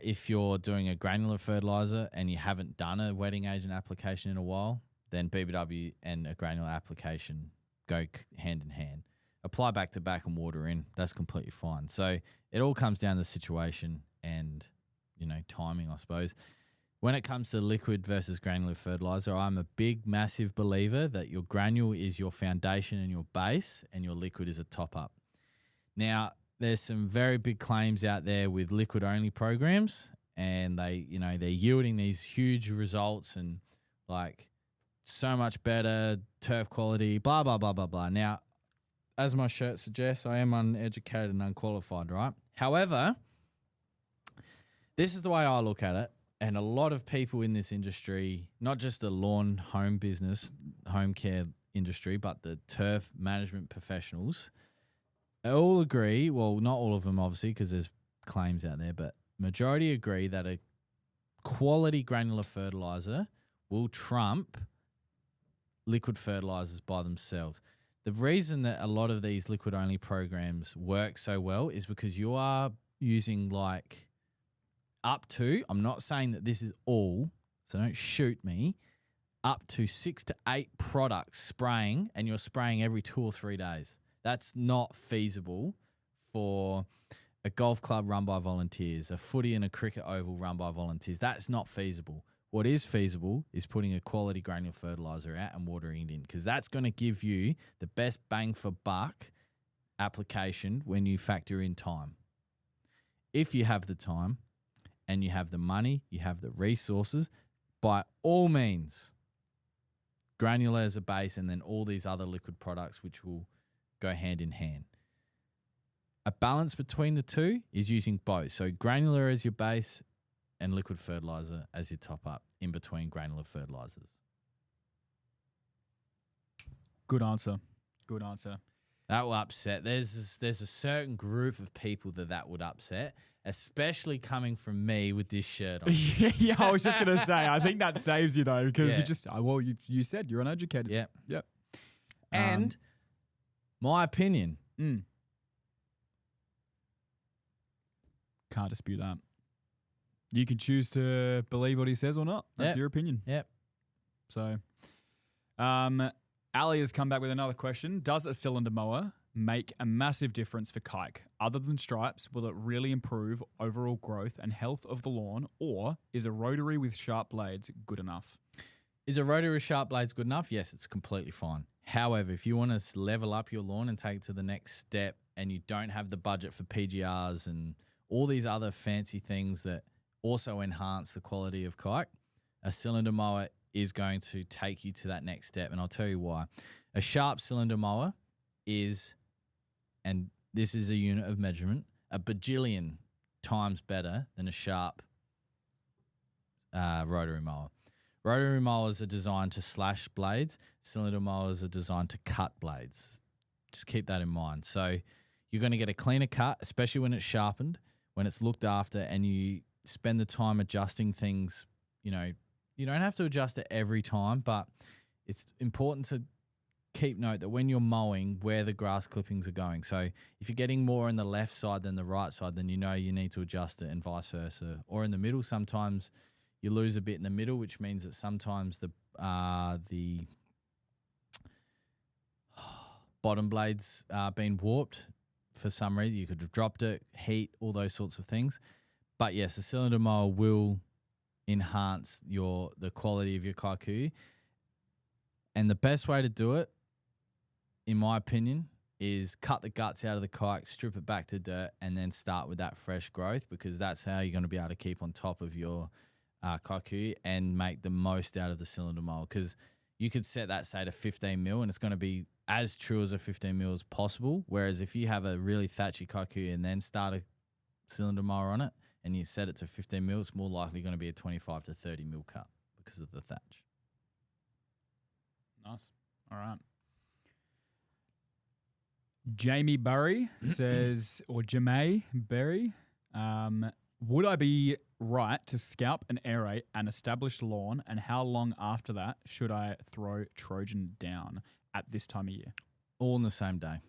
If you're doing a granular fertilizer and you haven't done a wetting agent application in a while, then BBW and a granular application go hand in hand. Apply back to back and water in. That's completely fine. So it all comes down to the situation and, timing, I suppose. When it comes to liquid versus granular fertilizer, I'm a big, massive believer that your granule is your foundation and your base and your liquid is a top-up. Now, there's some very big claims out there with liquid-only programs and they're yielding these huge results and so much better, turf quality, blah, blah, blah, blah, blah. Now, as my shirt suggests, I am uneducated and unqualified, right? However, this is the way I look at it. And a lot of people in this industry, not just the lawn home business, home care industry, but the turf management professionals, all agree, well, not all of them, obviously, because there's claims out there, but majority agree that a quality granular fertilizer will trump liquid fertilizers by themselves. The reason that a lot of these liquid-only programs work so well is because you are using like up to, I'm not saying that this is all, so don't shoot me, up to 6 to 8 products spraying, and you're spraying every 2 or 3 days. That's not feasible for a golf club run by volunteers, a footy and a cricket oval run by volunteers. That's not feasible. What is feasible is putting a quality granular fertilizer out and watering it in, because that's going to give you the best bang for buck application when you factor in time. If you have the time and you have the money, you have the resources, by all means, granular as a base and then all these other liquid products which will go hand in hand. A balance between the two is using both. So granular as your base and liquid fertilizer as your top up in between granular fertilizers. Good answer. Good answer. That will upset. There's a certain group of people that would upset, especially coming from me with this shirt on. Yeah, I was just going to say, I think that saves you though, because you just, well, you said you're uneducated. Yep. Yep. And my opinion. Can't dispute that. You can choose to believe what he says or not. That's your opinion. Yep. So, Ali has come back with another question. Does a cylinder mower make a massive difference for kike? Other than stripes, will it really improve overall growth and health of the lawn, or is a rotary with sharp blades good enough? Is a rotary with sharp blades good enough? Yes, it's completely fine. However, if you want to level up your lawn and take it to the next step and you don't have the budget for PGRs and all these other fancy things that also enhance the quality of kike, a cylinder mower is going to take you to that next step. And I'll tell you why. A sharp cylinder mower is, and this is a unit of measurement, a bajillion times better than a sharp rotary mower. Rotary mowers are designed to slash blades. Cylinder mowers are designed to cut blades. Just keep that in mind. So you're going to get a cleaner cut, especially when it's sharpened, when it's looked after, and you spend the time adjusting things. You know, you don't have to adjust it every time, but it's important to keep note that when you're mowing, where the grass clippings are going. So if you're getting more on the left side than the right side, then you know you need to adjust it, and vice versa. Or in the middle, sometimes you lose a bit in the middle, which means that sometimes the bottom blades are being warped for some reason. You could have dropped it, heat, all those sorts of things. But yes, a cylinder mower will enhance the quality of your kaiku. And the best way to do it, in my opinion, is cut the guts out of the kike, strip it back to dirt, and then start with that fresh growth, because that's how you're going to be able to keep on top of your kaiku and make the most out of the cylinder mower. Because you could set that, say, to 15 mil, and it's going to be as true as a 15 mil as possible. Whereas if you have a really thatchy kaiku and then start a cylinder mower on it and you set it to 15 mil, it's more likely going to be a 25 to 30 mil cut because of the thatch. Nice. All right. Jamie Burry says, or Jamie Berry, would I be right to scalp and aerate an established lawn, and how long after that should I throw Trojan down at this time of year? All in the same day.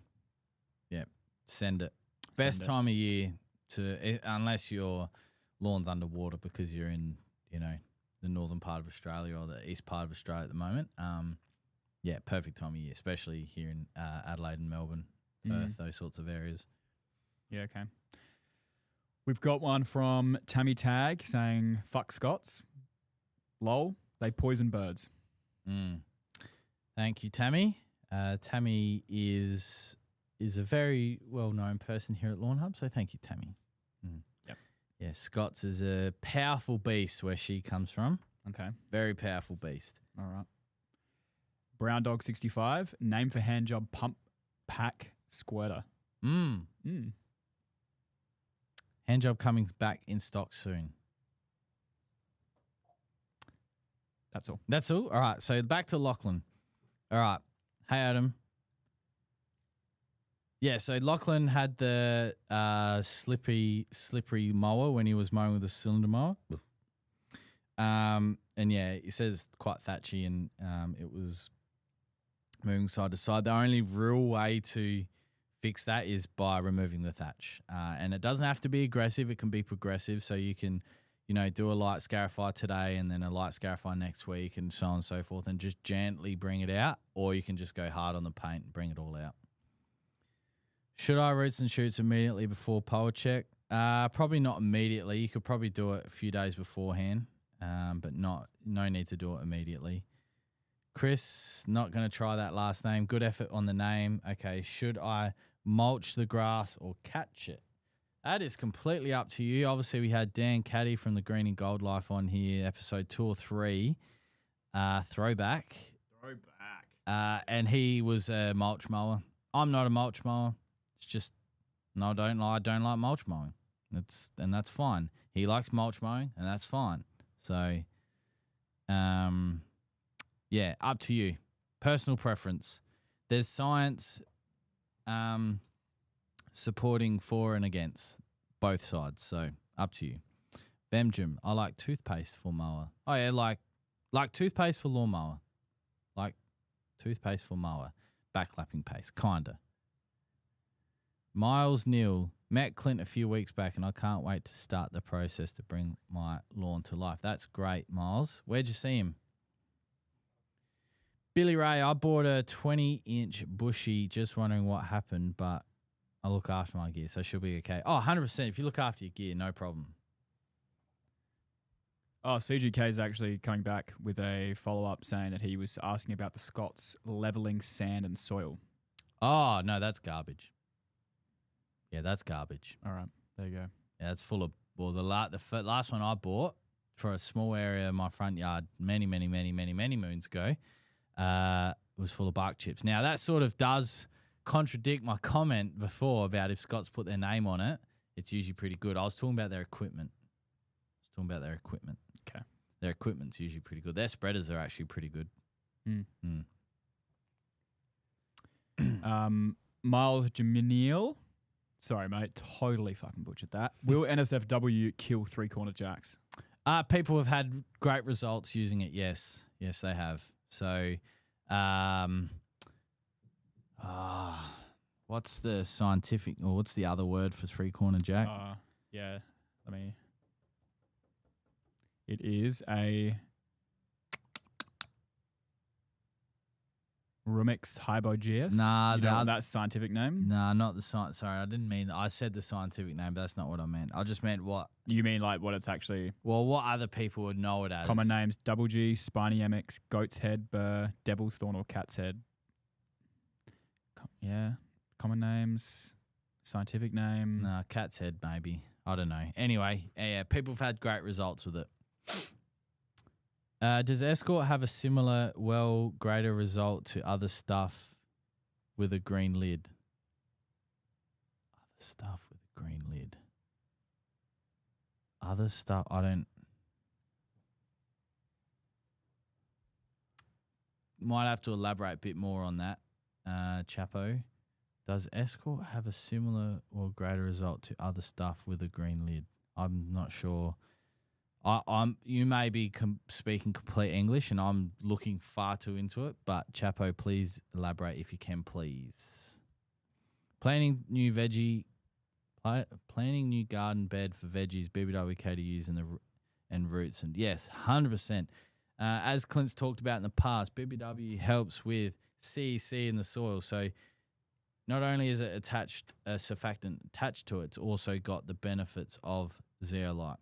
Yeah. Send it. Best time of year unless your lawn's underwater because you're in, the northern part of Australia or the east part of Australia at the moment. Yeah, perfect time of year, especially here in Adelaide and Melbourne, Perth, those sorts of areas. Yeah, okay. We've got one from Tammy Tag saying, fuck Scots. Lol, they poison birds. Thank you, Tammy. Tammy is a very well-known person here at Lawnhub, so thank you, Tammy. Yep. Yeah, Scots is a powerful beast where she comes from. Okay. Very powerful beast. All right. Brown Dog 65, name for hand job pump pack squirter. Hand job coming back in stock soon. That's all. That's all? All right. So back to Lachlan. All right. Hey, Adam. Yeah, so Lachlan had the slippery mower when he was mowing with a cylinder mower. And yeah, he says quite thatchy and it was moving side to side. The only real way to fix that is by removing the thatch. And it doesn't have to be aggressive. It can be progressive. So you can, do a light scarify today and then a light scarify next week and so on and so forth and just gently bring it out. Or you can just go hard on the paint and bring it all out. Should I roots and shoots immediately before power check? Probably not immediately. You could probably do it a few days beforehand, but no need to do it immediately. Chris, not going to try that last name. Good effort on the name. Okay, should I mulch the grass or catch it? That is completely up to you. Obviously, we had Dan Caddy from the Green and Gold Life on here, episode 2 or 3, throwback. And he was a mulch mower. I'm not a mulch mower. It's just, no, I don't like mulch mowing. And that's fine. He likes mulch mowing, and that's fine. So, yeah, up to you. Personal preference. There's science supporting for and against both sides. So, up to you. Bemjum, I like toothpaste for mower. Oh, yeah, like toothpaste for lawnmower. Like toothpaste for mower. Backlapping paste, kinda. Miles Neal, met Clint a few weeks back and I can't wait to start the process to bring my lawn to life. That's great, Miles. Where'd you see him? Billy Ray, I bought a 20-inch bushy, just wondering what happened, but I look after my gear, so she'll be okay. Oh, 100%. If you look after your gear, no problem. Oh, CGK is actually coming back with a follow-up saying that he was asking about the Scots leveling sand and soil. Oh, no, that's garbage. Yeah, that's garbage. All right, there you go. Yeah, it's full of, well, the last one I bought for a small area in my front yard many moons ago was full of bark chips. Now, that sort of does contradict my comment before about if Scots put their name on it, it's usually pretty good. I was talking about their equipment. Okay. Their equipment's usually pretty good. Their spreaders are actually pretty good. Miles Jaminiel. Sorry, mate. Totally fucking butchered that. Will NSFW kill 3-corner jacks? People have had great results using it, yes. Yes, they have. So, what's the scientific, or what's the other word for 3-corner jack? Yeah, it is a Rumix hypogeus. Nah, that's scientific name. Nah, not the science. Sorry, I didn't mean. I said the scientific name, but that's not what I meant. I just meant what. You mean like what it's actually? Well, what other people would know it as. Common names: Double G, Spiny MX, Goat's Head, Burr, Devil's Thorn, or Cat's Head. Yeah, common names, scientific name. Nah, Cat's Head maybe. I don't know. Anyway, yeah, people have had great results with it. Does Escort have a similar, greater result to other stuff with a green lid? Other stuff with a green lid. Other stuff, I don't. Might have to elaborate a bit more on that, Chapo. Does Escort have a similar or greater result to other stuff with a green lid? I'm not sure. You may be speaking complete English, and I'm looking far too into it. But Chapo, please elaborate if you can, please. Planting new garden bed for veggies, BBWK to use and roots, and yes, 100%. As Clint's talked about in the past, BBW helps with CEC in the soil, so not only is it attached a surfactant attached to it, it's also got the benefits of zeolite.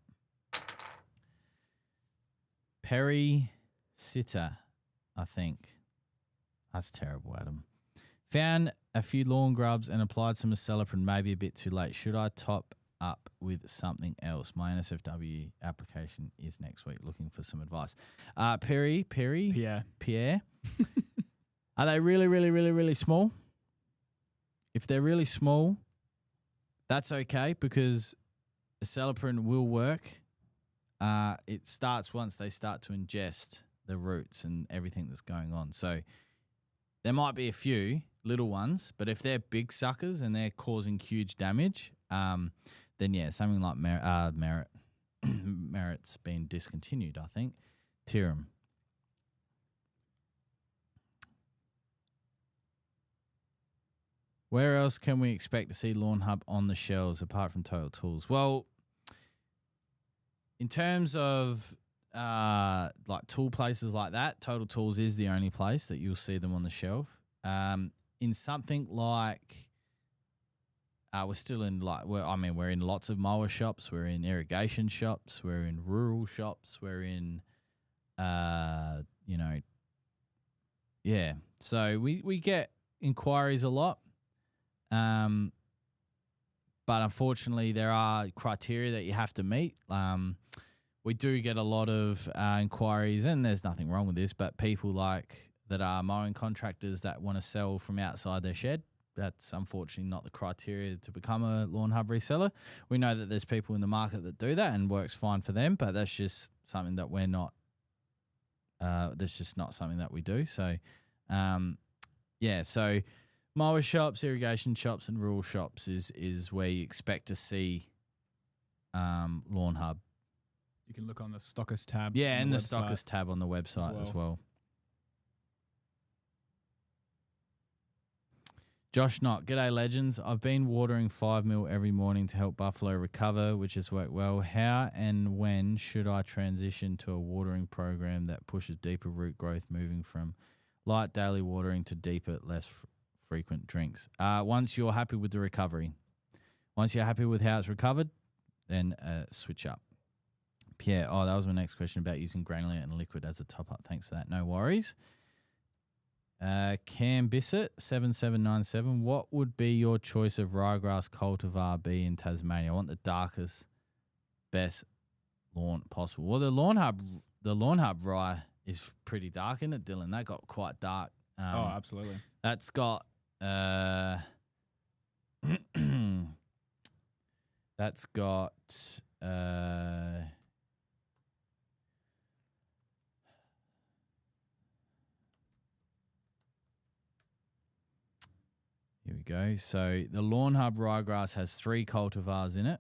Perry Sitter, I think. That's terrible, Adam. Found a few lawn grubs and applied some acelepryn, maybe a bit too late. Should I top up with something else? My NSFW application is next week. Looking for some advice. Pierre. Are they really, really, really, really small? If they're really small, that's okay because aceleprant will work. It starts once they start to ingest the roots and everything that's going on. So there might be a few little ones, but if they're big suckers and they're causing huge damage, then yeah, something like Merit, Merit's been discontinued, I think. Tirum. Where else can we expect to see Lawnhub on the shelves apart from Total Tools? Well, in terms of like tool places like that, Total Tools is the only place that you'll see them on the shelf. In something like, we're still in we're in lots of mower shops, we're in irrigation shops, we're in rural shops, we're in, yeah. So we get inquiries a lot. But unfortunately, there are criteria that you have to meet. We do get a lot of inquiries, and there's nothing wrong with this, but people that are mowing contractors that want to sell from outside their shed. That's unfortunately not the criteria to become a Lawnhub reseller. We know that there's people in the market that do that and works fine for them, but that's just something that we're not. That's just not something that we do. So, yeah. So, mower shops, irrigation shops, and rural shops is where you expect to see Lawnhub. You can look on the Stockist tab. Yeah, and the Stockist tab on the website as well. Josh Knott, g'day legends. I've been watering 5 mil every morning to help buffalo recover, which has worked well. How and when should I transition to a watering program that pushes deeper root growth, moving from light daily watering to deeper, less frequent drinks? Once you're happy with the recovery. Once you're happy with how it's recovered, then switch up. Pierre, that was my next question about using granular and liquid as a top-up. Thanks for that. No worries. Cam Bissett, 7797. What would be your choice of ryegrass cultivar be in Tasmania? I want the darkest, best lawn possible. Well, the Lawnhub rye is pretty dark, isn't it, Dylan? That got quite dark. Absolutely. That's got that's got here we go. So the Lawnhub ryegrass has 3 cultivars in it.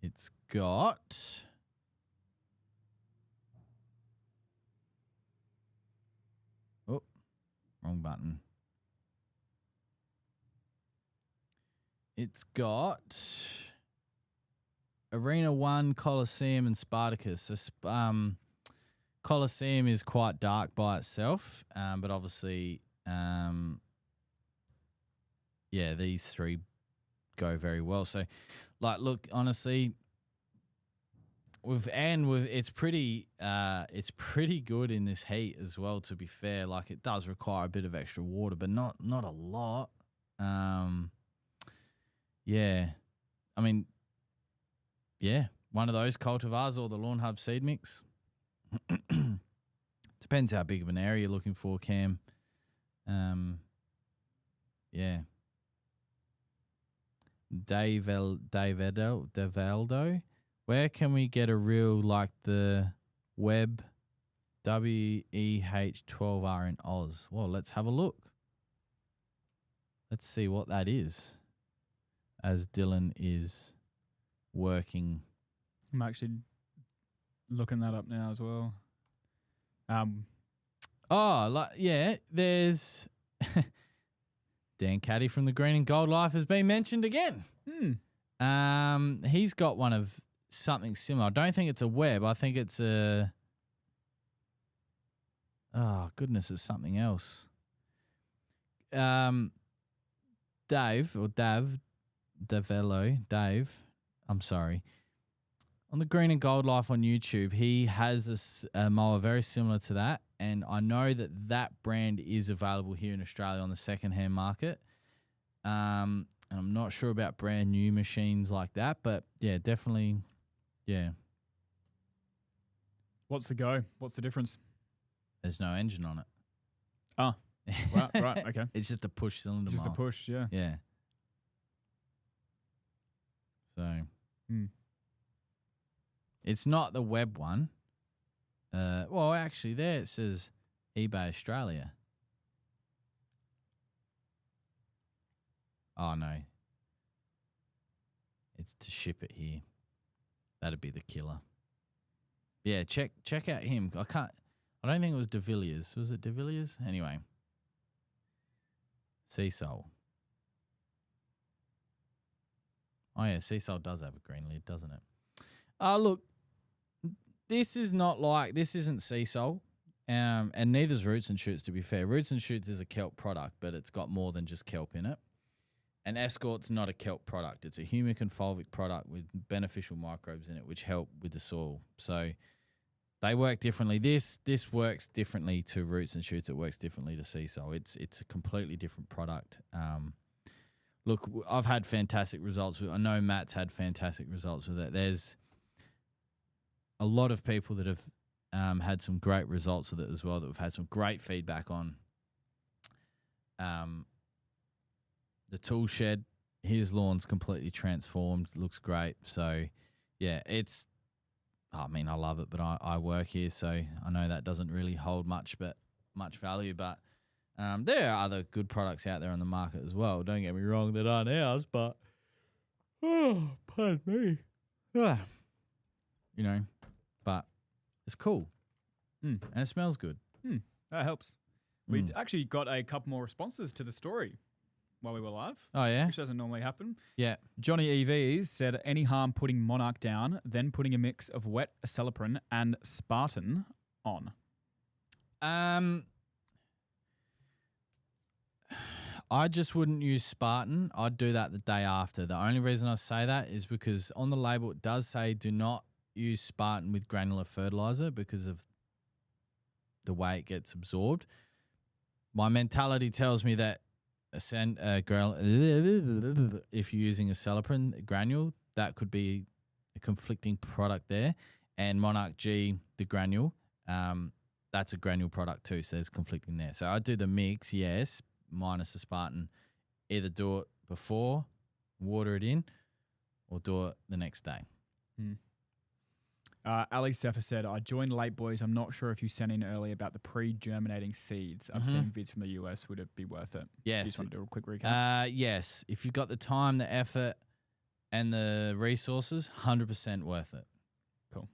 It's got wrong button. It's got Arena 1, Coliseum, and Spartacus. So, Coliseum is quite dark by itself, but obviously, these 3 go very well. So, look, honestly, it's pretty good in this heat as well. To be fair, it does require a bit of extra water, but not a lot. Yeah, I mean, yeah, one of those cultivars or the Lawnhub seed mix. Depends how big of an area you're looking for, Cam. Yeah. Davaldo. Where can we get a reel like the Web WEH12R in Oz? Well, let's have a look. Let's see what that is, as Dylan is working. I'm actually looking that up now as well. There's Dan Caddy from the Green and Gold Life has been mentioned again. He's got one of something similar. I don't think it's a Web. I think it's a... Oh, goodness, it's something else. Dave, I'm sorry. On the Green and Gold Life on YouTube, he has a mower very similar to that, and I know that brand is available here in Australia on the second-hand market. And I'm not sure about brand new machines like that, but yeah, definitely, yeah. What's the go? What's the difference? There's no engine on it. Oh, right, okay. It's just a push cylinder Just mold. a push, yeah. Yeah. So it's not the web one. Well, actually, there it says eBay Australia. Oh no, it's to ship it here. That'd be the killer. Yeah, check out him. I don't think it was De Villiers. Was it De Villiers? Anyway, Seasol. Oh yeah, Seasol does have a green lid, doesn't it? Look, this isn't Seasol, and neither's Roots and Shoots. To be fair, Roots and Shoots is a kelp product, but it's got more than just kelp in it. And Escort's not a kelp product. It's a humic and fulvic product with beneficial microbes in it, which help with the soil. So they work differently. This works differently to Roots and Shoots. It works differently to Seasol. It's a completely different product. Look, I've had fantastic results with it. I know Matt's had fantastic results with it. There's a lot of people that have had some great results with it as well, that we've had some great feedback on. The tool shed, his lawn's completely transformed. Looks great. So, yeah, I love it, but I work here, so I know that doesn't really hold much value. But there are other good products out there on the market as well. Don't get me wrong, that aren't ours, but pardon me. But it's cool. And it smells good. That helps. We actually got a couple more responses to the story while we were live. Oh, yeah? Which doesn't normally happen. Yeah. Johnny EVs said, any harm putting Monarch down, then putting a mix of wet Acelepryn and Spartan on? I just wouldn't use Spartan. I'd do that the day after. The only reason I say that is because on the label it does say do not use Spartan with granular fertilizer because of the way it gets absorbed. My mentality tells me that if you're using a Acelepryn granule, that could be a conflicting product there. And Monarch G, the granule, that's a granule product too, so there's conflicting there. So I'd do the mix, yes, minus the Spartan. Either do it before, water it in, or do it the next day. Ali Sefer said, I joined late, boys. I'm not sure if you sent in earlier about the pre-germinating seeds. I've seen vids from the US. Would it be worth it? Yes. Do you just want to do a quick recap? Yes. If you've got the time, the effort, and the resources, 100% worth it. Cool.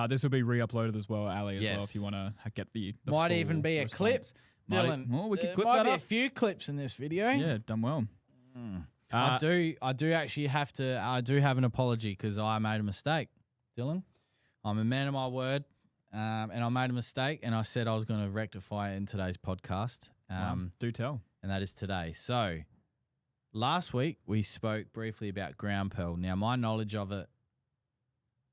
This will be re-uploaded as well, Ali, as well, if you want to get the might full even be response. a clip. Dylan, well, we could clip might that be up. a few clips in this video. Yeah, done well. I do actually have to. I do have an apology because I made a mistake, Dylan. I'm a man of my word, and I made a mistake, and I said I was going to rectify it in today's podcast. Do tell. And that is today. So last week we spoke briefly about ground pearl. Now my knowledge of it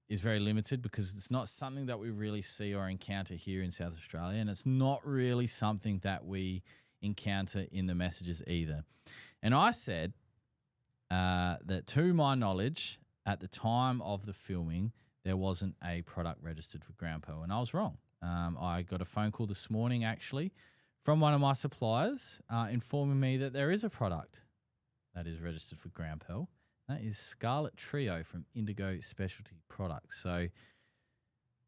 is very limited because it's not something that we really see or encounter here in South Australia, and it's not really something that we encounter in the messages either. And I said that to my knowledge, at the time of the filming, there wasn't a product registered for ground pearl, and I was wrong. I got a phone call this morning, actually, from one of my suppliers informing me that there is a product that is registered for ground pearl. That is Scarlet Trio from Indigo Specialty Products. So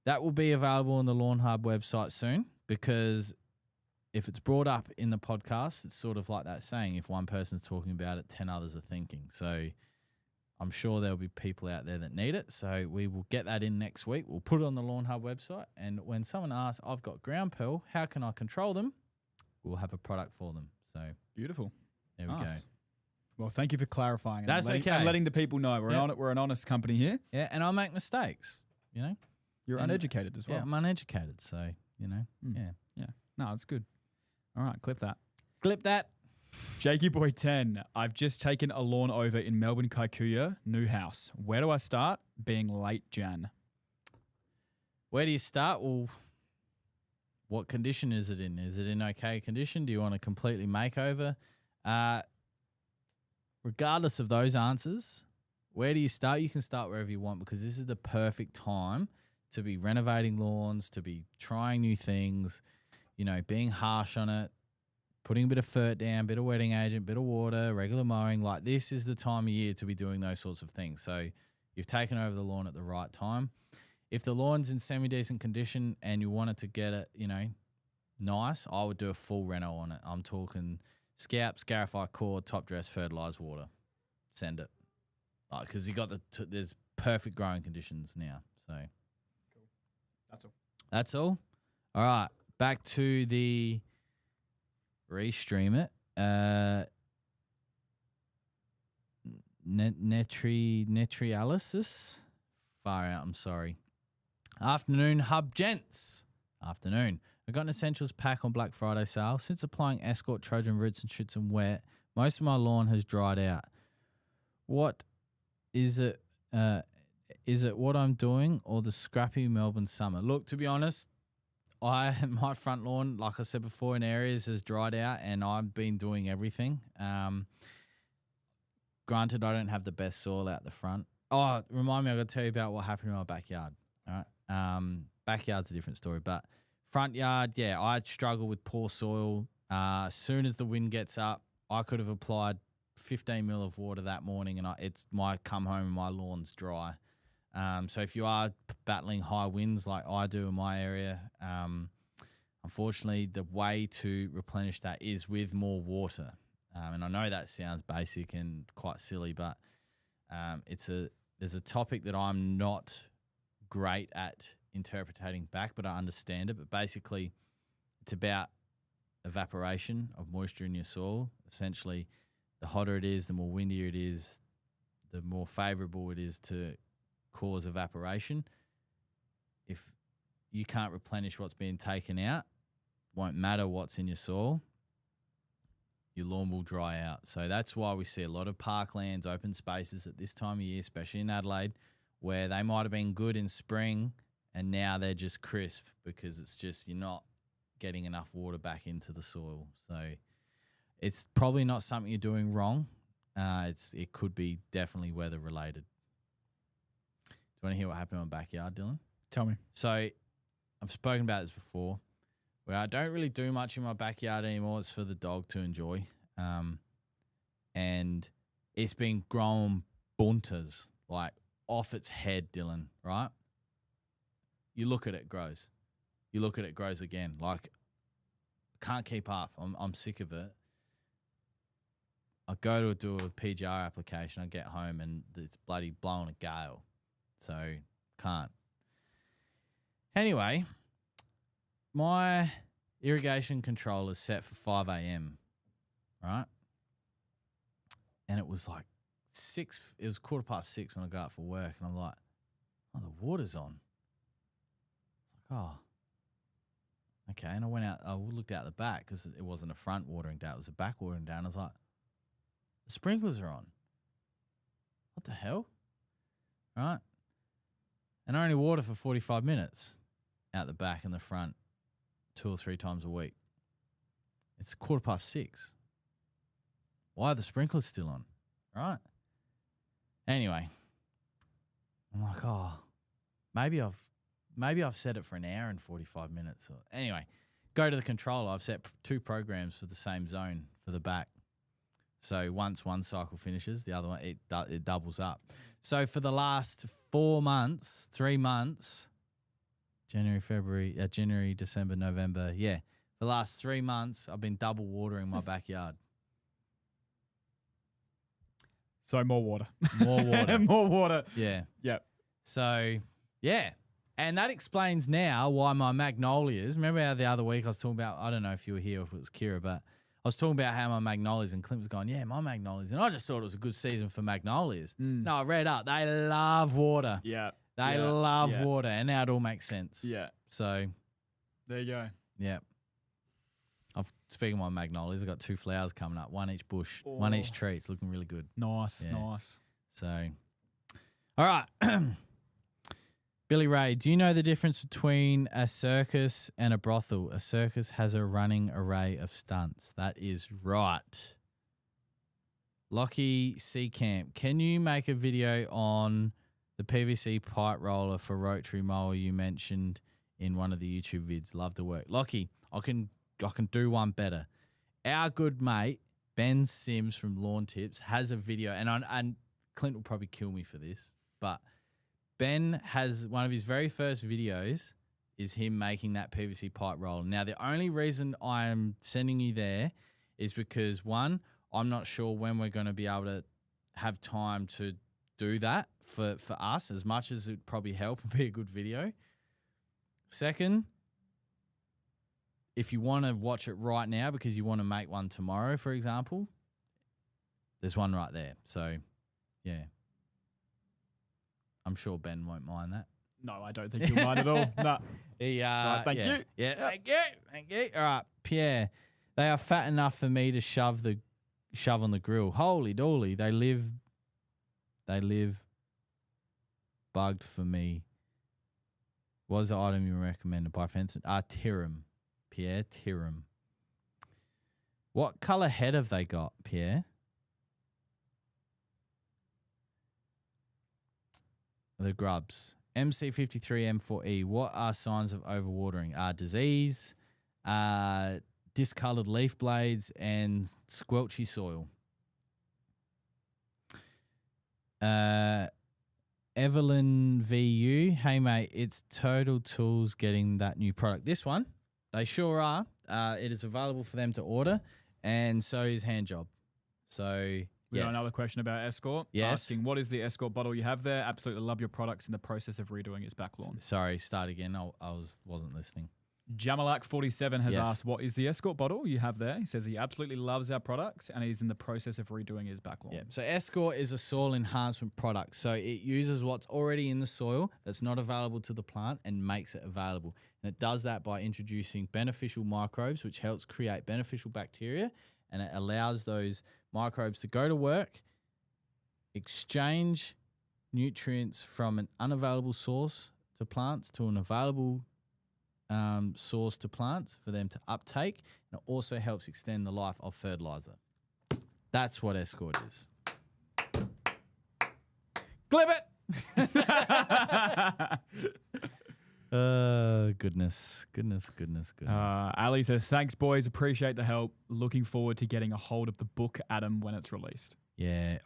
that will be available on the Lawnhub website soon, because if it's brought up in the podcast, it's sort of like that saying, if one person's talking about it, 10 others are thinking. So I'm sure there'll be people out there that need it. So we will get that in next week. We'll put it on the Lawnhub website. And when someone asks, I've got ground pearl, how can I control them? We'll have a product for them. So beautiful. There we go. Well, thank you for clarifying. That's okay. And letting the people know we're an honest company here. Yeah, and I make mistakes, you know. You're uneducated as well. Yeah, I'm uneducated, so, you know, Yeah. No, that's good. All right, clip that. Clip that. Jakey Boy 10, I've just taken a lawn over in Melbourne, Kaikuya, new house. Where do I start? Being late Jan. Where do you start? Well, what condition is it in? Is it in okay condition? Do you want to completely makeover? Regardless of those answers, where do you start? You can start wherever you want, because this is the perfect time to be renovating lawns, to be trying new things, you know, being harsh on it, putting a bit of fert down, bit of wetting agent, bit of water, regular mowing. Like, this is the time of year to be doing those sorts of things. So you've taken over the lawn at the right time. If the lawn's in semi-decent condition and you wanted to get it, you know, nice, I would do a full reno on it. I'm talking scalp, scarify, cord, top dress, fertilized water. Send it. Because you got there's perfect growing conditions now. So Cool. That's all. That's all? All right. Back to the restream it. Netrialysis. Far out, I'm sorry. Afternoon, Hub Gents. Afternoon. I got an Essentials pack on Black Friday sale. Since applying Escort, Trojan Roots and Shits and Wet, most of my lawn has dried out. What is it? Is it what I'm doing or the scrappy Melbourne summer? Look, to be honest, my front lawn, like I said before, in areas has dried out, and I've been doing everything. Granted, I don't have the best soil out the front. Oh, remind me, I got to tell you about what happened in my backyard. All right, backyard's a different story, but front yard, yeah, I struggle with poor soil. As soon as the wind gets up, I could have applied 15 mil of water that morning, and it's my come home and my lawn's dry. So if you are battling high winds like I do in my area, unfortunately, the way to replenish that is with more water. And I know that sounds basic and quite silly, but there's a topic that I'm not great at interpreting back, but I understand it. But basically, it's about evaporation of moisture in your soil. Essentially, the hotter it is, the more windier it is, the more favourable it is to cause evaporation. If you can't replenish what's being taken out, won't matter what's in your soil, your lawn will dry out. So that's why we see a lot of parklands, open spaces at this time of year, especially in Adelaide, where they might have been good in spring and now they're just crisp because it's just you're not getting enough water back into the soil. So it's probably not something you're doing wrong. It could be definitely weather related. Do you want to hear what happened in my backyard, Dylan? Tell me. So I've spoken about this before, where I don't really do much in my backyard anymore. It's for the dog to enjoy. And it's been growing bunters, like off its head, Dylan, right? You look at it, it grows. You look at it, it grows again. Like, can't keep up. I'm sick of it. I go to do a PGR application, I get home and it's bloody blowing a gale. So, can't. Anyway, my irrigation control is set for 5 a.m., right? And it was like 6, it was 6:15 when I got up for work, and I'm like, oh, the water's on. It's like, oh, okay. And I went out, I looked out the back because it wasn't a front watering day, it was a back watering day. And I was like, the sprinklers are on. What the hell? Right? And I only water for 45 minutes out the back and the front 2 or 3 times a week. It's 6:15. Why are the sprinklers still on? Right? Anyway, I'm like, oh, maybe I've set it for an hour and 45 minutes. Anyway, go to the controller. I've set 2 programs for the same zone for the back. So once one cycle finishes, the other one, it doubles up. So for the last 3 months, January, December, November, yeah. The last 3 months, I've been double watering my backyard. So more water. More water. More water. Yeah. Yep. So, yeah. And that explains now why my magnolias, remember how the other week I was talking about, I don't know if you were here or if it was Kira, but I was talking about how my magnolias, and Clint was going, yeah, my magnolias. And I just thought it was a good season for magnolias. No, I read up. They love water. Yeah. They love water. And now it all makes sense. Yeah. So. There you go. Yeah. Speaking of my magnolias, I've got 2 flowers coming up, 1 each bush, 1 each tree. It's looking really good. Nice, Yeah. nice. So, all right. Billy Ray, do you know the difference between a circus and a brothel? A circus has a running array of stunts. That is right. Lockie Seacamp, can you make a video on The PVC pipe roller for rotary mower you mentioned in one of the YouTube vids. Love the work. Lockie, I can do one better. Our good mate, Ben Sims from Lawn Tips, has a video, and Clint will probably kill me for this, but Ben has one of his very first videos is him making that PVC pipe roller. Now, the only reason I am sending you there is because, one, I'm not sure when we're going to be able to have time to do that for us, as much as it would probably help and be a good video. Second, if you want to watch it right now because you want to make one tomorrow, for example, there's one right there. So, yeah. I'm sure Ben won't mind that. No, I don't think he'll mind at all. No. Right, thank you. Yeah, thank you. All right, Pierre. They are fat enough for me to shove on the grill. Holy dolly, they live bugged for me. What was the item you recommended by Fenton? Tirum. Pierre, Tirum. What colour head have they got, Pierre? The grubs. MC53 M4E. What are signs of overwatering? Disease, discoloured leaf blades, and squelchy soil. Evelyn VU. Hey, mate, it's Total Tools getting that new product. This one, they sure are. It is available for them to order, and so is Handjob. So... We got another question about Escort. Yes. Asking, what is the Escort bottle you have there? Absolutely love your products in the process of redoing its back lawn. Sorry, start again. I wasn't listening. Jamalak47 has asked, what is the Escort bottle you have there? He says he absolutely loves our products and he's in the process of redoing his back lawn. Yeah. So Escort is a soil enhancement product. So it uses what's already in the soil that's not available to the plant and makes it available. And it does that by introducing beneficial microbes, which helps create beneficial bacteria. And it allows those microbes to go to work, exchange nutrients from an unavailable source to plants to an available source to plants for them to uptake. And it also helps extend the life of fertilizer. That's what Escort is. Clip it! Goodness. Ali says, thanks, boys. Appreciate the help. Looking forward to getting a hold of the book, Adam, when it's released. Yeah,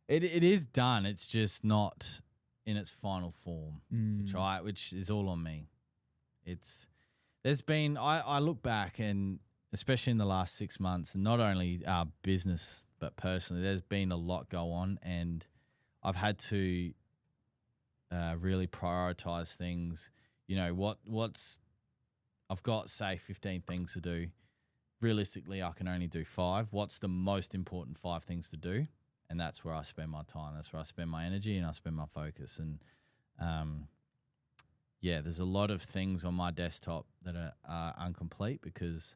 It is done. It's just not in its final form, which is all on me. I look back, and especially in the last 6 months, and not only our business, but personally, there's been a lot go on, and I've had to really prioritize things. You know, I've got, say, 15 things to do. Realistically, I can only do 5. What's the most important 5 things to do? And that's where I spend my time. That's where I spend my energy and I spend my focus. And, there's a lot of things on my desktop that are incomplete because,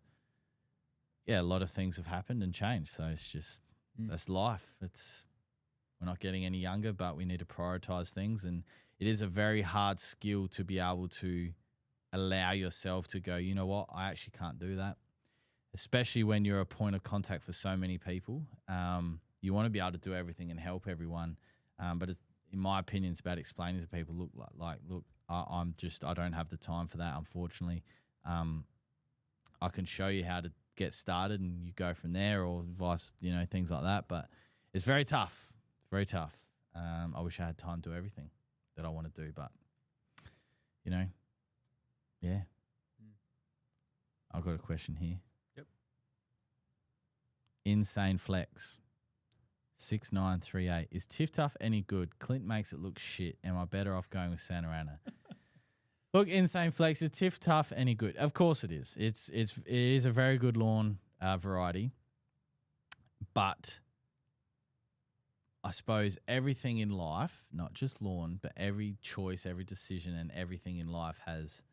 a lot of things have happened and changed. So it's just, that's life. We're not getting any younger, but we need to prioritize things. And it is a very hard skill to be able to allow yourself to go, you know what, I actually can't do that. Especially when you're a point of contact for so many people. You want to be able to do everything and help everyone. But in my opinion, it's about explaining to people, look, I don't have the time for that, unfortunately. I can show you how to get started and you go from there, or things like that. But it's very tough. Very tough. I wish I had time to do everything that I want to do, but I've got a question here. Yep. Insane Flex 6938. Is Tiff Tough any good? Clint makes it look shit. Am I better off going with Santa Ana? Look, Insane Flex, is Tiff Tough any good? Of course it is. It is a very good lawn variety, but I suppose everything in life, not just lawn, but every choice, every decision, and everything in life has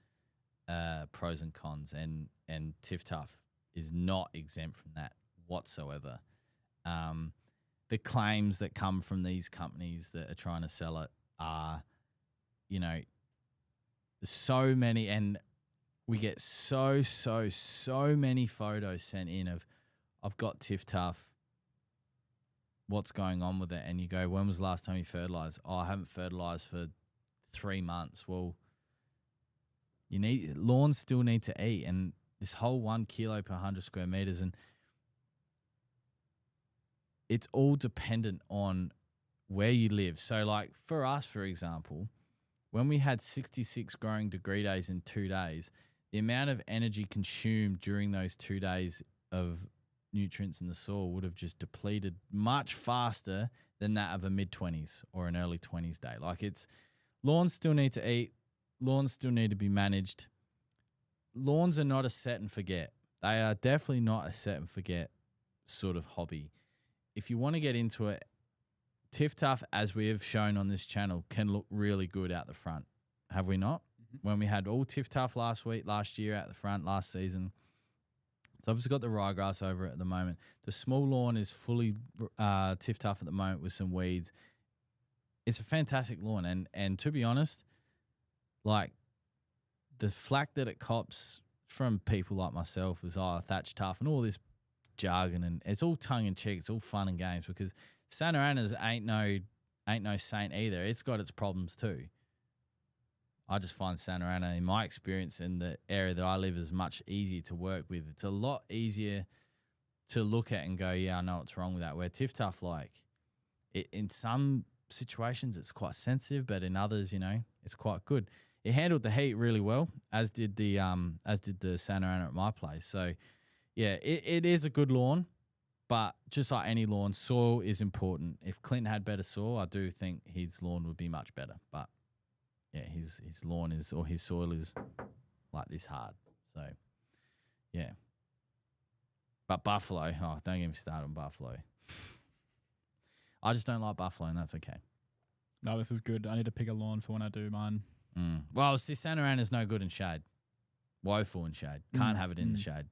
pros and cons, and Tiff Tough is not exempt from that whatsoever. The claims that come from these companies that are trying to sell it are, so many, and we get so many photos sent in of, I've got Tiff Tough. what's going on with it, and you go, when was the last time you fertilized? Oh, I haven't fertilized for 3 months. Well, lawns still need to eat, and this whole 1 kilo per 100 square meters, and it's all dependent on where you live. So like for us, for example, when we had 66 growing degree days in 2 days, the amount of energy consumed during those 2 days of nutrients in the soil would have just depleted much faster than that of a mid-20s or an early 20s day. Like lawns still need to eat. Lawns still need to be managed. Lawns are not a set and forget. They are definitely not a set and forget sort of hobby. If you want to get into it, Tiff Tough, as we have shown on this channel, can look really good out the front. Have we not? Mm-hmm. When we had all Tiff Tough last year out the front, last season. So I've just got the ryegrass over it at the moment. The small lawn is fully Tiff Tough at the moment with some weeds. It's a fantastic lawn. And to be honest, like the flack that it cops from people like myself is, thatch tough and all this jargon, and it's all tongue in cheek. It's all fun and games because Santa Ana's ain't no saint either. It's got its problems too. I just find Santa Ana, in my experience in the area that I live, is much easier to work with. It's a lot easier to look at and go, yeah, I know what's wrong with that. Where Tiff Tough, in some situations it's quite sensitive, but in others, it's quite good. It handled the heat really well, as did the Santa Ana at my place. So yeah, it is a good lawn. But just like any lawn, soil is important. If Clint had better soil, I do think his lawn would be much better. But yeah, his lawn is, or his soil is like this hard. So yeah. But buffalo, don't get me started on buffalo. I just don't like buffalo, and that's okay. No, this is good. I need to pick a lawn for when I do mine. Well, see, Santa Ana's no good in shade. Woeful in shade. Can't have it in the shade.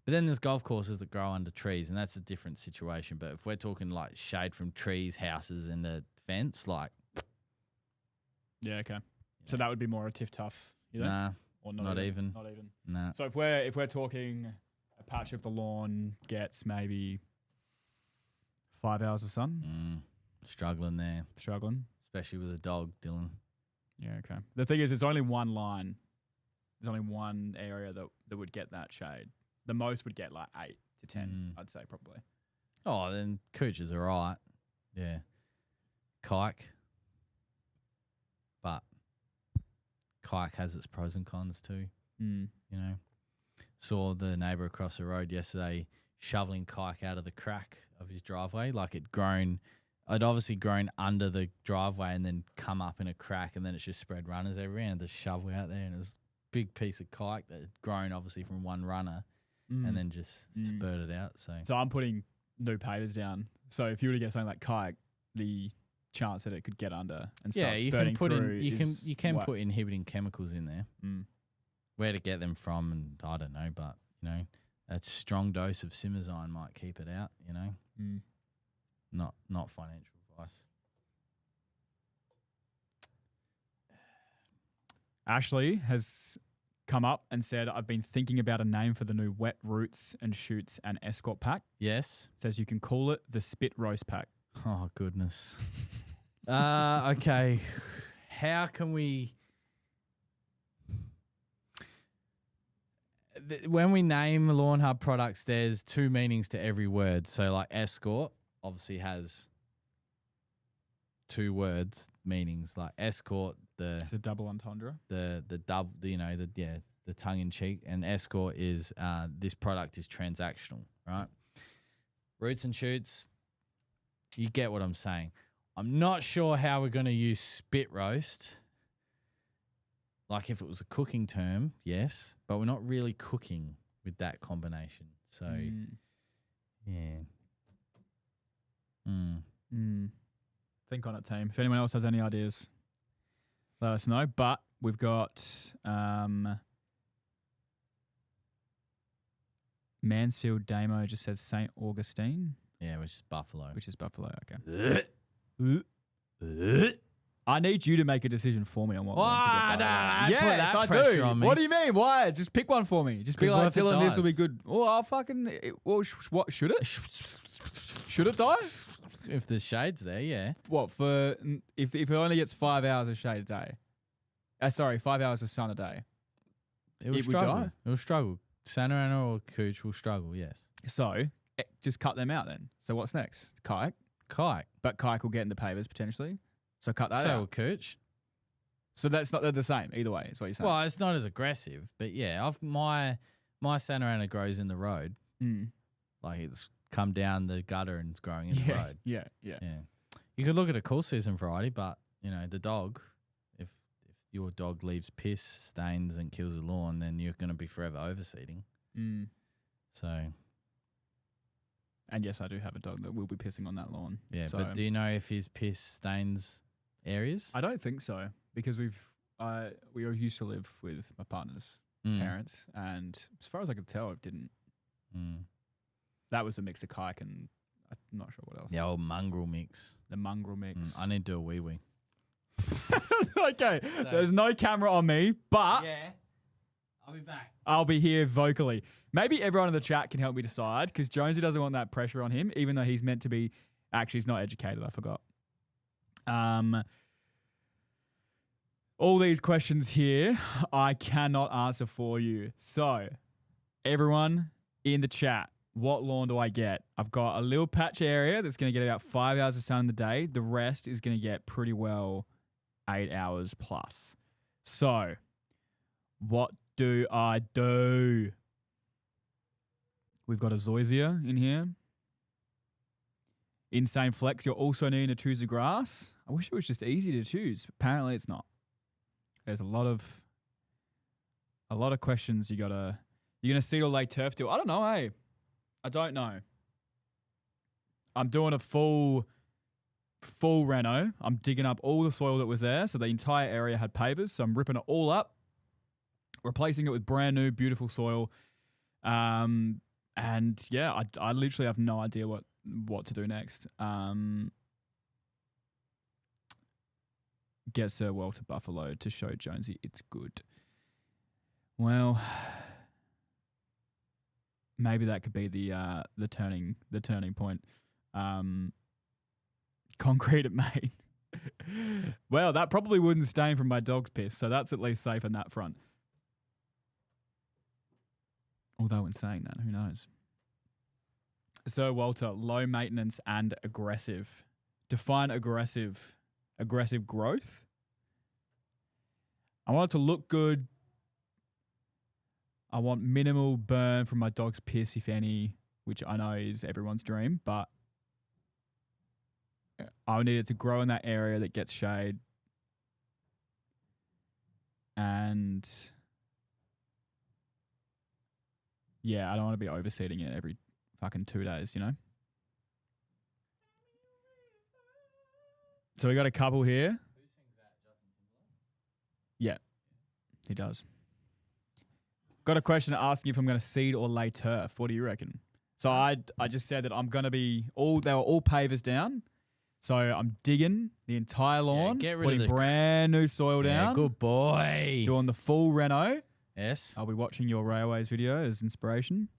But then there's golf courses that grow under trees, and that's a different situation. But if we're talking like shade from trees, houses, and the fence, yeah, okay. So that would be more a Tiff Tough, you think? Nah, or not even. Not even. Nah. So if we're talking a patch of the lawn gets maybe 5 hours of sun, struggling there, especially with a dog, Dylan. Yeah, okay. The thing is, there's only one line. There's only one area that would get that shade. The most would get like 8 to 10, I'd say probably. Oh, then Cooch are right. Yeah. Kike. But Kike has its pros and cons too. Saw the neighbour across the road yesterday shoveling Kike out of the crack of his driveway. Like it'd obviously grown under the driveway and then come up in a crack, and then it's just spread runners everywhere, and the shovel out there, and it was a big piece of Kike that had grown obviously from one runner. And then just spurted out. So I'm putting new pavers down. So if you were to get something like kike, the chance that it could get under and start spurting through, you can put inhibiting chemicals in there. Where to get them from, and I don't know, but a strong dose of simazine might keep it out. Not financial advice. Ashley has come up and said, I've been thinking about a name for the new Wet Roots and Shoots and Escort pack. Yes. Says you can call it the Spit Roast pack. Oh, goodness. Okay. How can we... When we name Lawnhub products, there's 2 meanings to every word. So like Escort obviously has 2 words meanings. Like Escort, it's a double entendre. The tongue in cheek, and Escort is this product is transactional, right? Roots and Shoots, you get what I'm saying. I'm not sure how we're going to use spit roast. Like if it was a cooking term, yes, but we're not really cooking with that combination. So, yeah. Think on it, team. If anyone else has any ideas, let us know. But we've got Mansfield Damo just says St. Augustine. Yeah, which is Buffalo. Okay. I need you to make a decision for me on what. Yes, I do. What do you mean? Why? Just pick one for me. Just be like, Dylan, this will be good. Oh, I'll fucking. What should it? Should it die? If the shade's there, yeah. What for? If it only gets 5 hours of shade a day? 5 hours of sun a day. It will It would struggle. die? It will struggle. Santa Ana or Cooch will struggle, yes. So just cut them out then. So what's next? Kike. Kike. But Kike will get in the pavers potentially. So cut that So will out. Cooch. So that's not they're the same either way. Is what you're saying. Well, it's not as aggressive, but yeah, my Santa Ana grows in the road. Mm. Like it's come down the gutter and it's growing in the road. Yeah. Yeah. You could look at a cool season variety, but you know, the dog, if your dog leaves piss stains and kills the lawn, then you're going to be forever overseeding. Mm. So, And yes, I do have a dog that will be pissing on that lawn. yeah, So but do you know if his piss stains areas? I don't think so because we used to live with my partner's Mm. parents, and as far as I could tell, it didn't. Mm. That was a mix of Kike and I'm not sure what else. The old mongrel mix. The mongrel mix. I need to do a wee. Okay, there's no camera on me, but Yeah. I'll be back. I'll be here vocally. Maybe everyone in the chat can help me decide because Jonesy doesn't want that pressure on him, even though he's meant to be. Actually, he's not educated. I forgot. All these questions here, I cannot answer for you. So, everyone in the chat, what lawn do I get? I've got a little patch area that's going to get about 5 hours of sun in the day. The rest is going to get pretty well 8 hours plus. So, what do I do? We've got a zoysia in here. Insane Flex, you're also needing to choose a grass. I wish it was just easy to choose. Apparently it's not. There's a lot of questions you're gonna seed or lay turf to. I don't know, hey. I don't know. I'm doing a full reno. I'm digging up all the soil that was there. So the entire area had pavers. So I'm ripping it all up, replacing it with brand new, beautiful soil. And yeah, I literally have no idea what to do next. Get Sir Walter Buffalo to show Jonesy it's good. Well, maybe that could be the turning point. Concrete at Maine. Well, that probably wouldn't stain from my dog's piss, so that's at least safe on that front. Although in saying that, who knows? So Walter, low maintenance and aggressive. Define aggressive. Aggressive growth. I want it to look good. I want minimal burn from my dog's piss, if any, which I know is everyone's dream, but I need it to grow in that area that gets shade. And yeah, I don't want to be overseeding it every fucking 2 days, you know? So we got a couple here. Who sings that? Justin Timberlake? Yeah, he does. Got a question asking if I'm going to seed or lay turf. What do you reckon? So I just said that I'm going to be they were all pavers down. So I'm digging the entire lawn, get rid putting of the brand new soil down. Good boy. Doing the full reno. Yes. I'll be watching your Railways video as inspiration.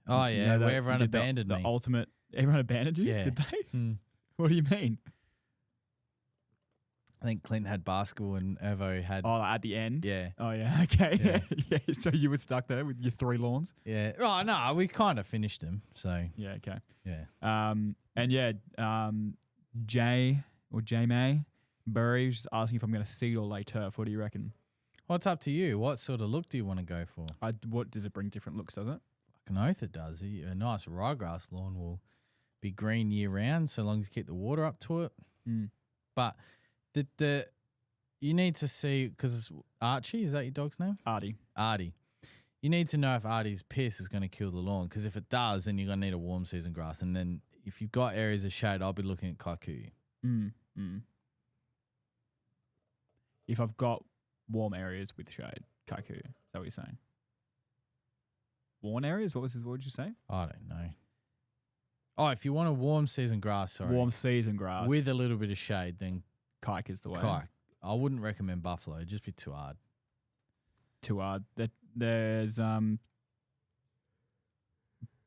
Oh yeah, You know where everyone abandoned the me. ultimate. Everyone abandoned you? Yeah. Did they? Hmm. What do you mean? I think Clint had basketball and Irvo had. Oh, at the end? Yeah. Oh, yeah. Okay. Yeah. Yeah. So you were stuck there with your 3 lawns? Yeah. Oh no, we kind of finished them. So Yeah. Okay. yeah. And yeah, J May Burry was just asking if I'm going to seed or lay turf. What do you reckon? Well, it's up to you. What sort of look do you want to go for? What does it bring? Different looks, does it? Fucking oath it does. A nice ryegrass lawn will be green year round so long as you keep the water up to it. Mm. But the you need to see, because Archie, is that your dog's name? Artie. You need to know if Artie's piss is going to kill the lawn, because if it does, then you're going to need a warm season grass. And then if you've got areas of shade, I'll be looking at Kaikuyu. If I've got warm areas with shade, Kaikuyu. Is that what you're saying? Warm areas? What did you say? I don't know. Oh, if you want a warm season grass, sorry. Warm season grass. With a little bit of shade, then Kike is the way. Kike. I wouldn't recommend buffalo. It'd just be too hard. Too hard. There's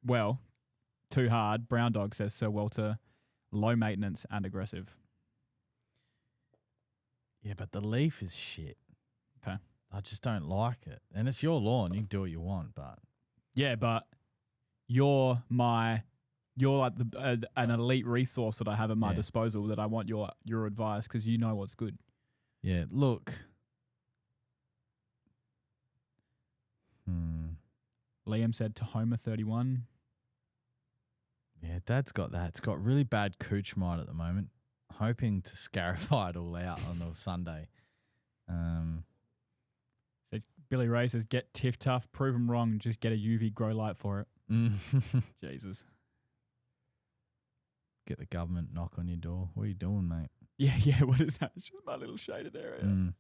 well, too hard. Brown Dog says Sir Walter, low maintenance and aggressive. Yeah, but the leaf is shit. Okay. I just don't like it. And it's your lawn. You can do what you want, but... Yeah, but you're like an elite resource that I have at my disposal that I want your advice because you know what's good. Yeah, look. Liam said Tahoma 31. Yeah, Dad's got that. It's got really bad cooch mite at the moment. Hoping to scarify it all out on the Sunday. Says Billy Ray says, get Tiff Tough, prove them wrong, just get a UV grow light for it. Jesus. Get the government knock on your door. What are you doing, mate? Yeah, what is that? It's just my little shaded area.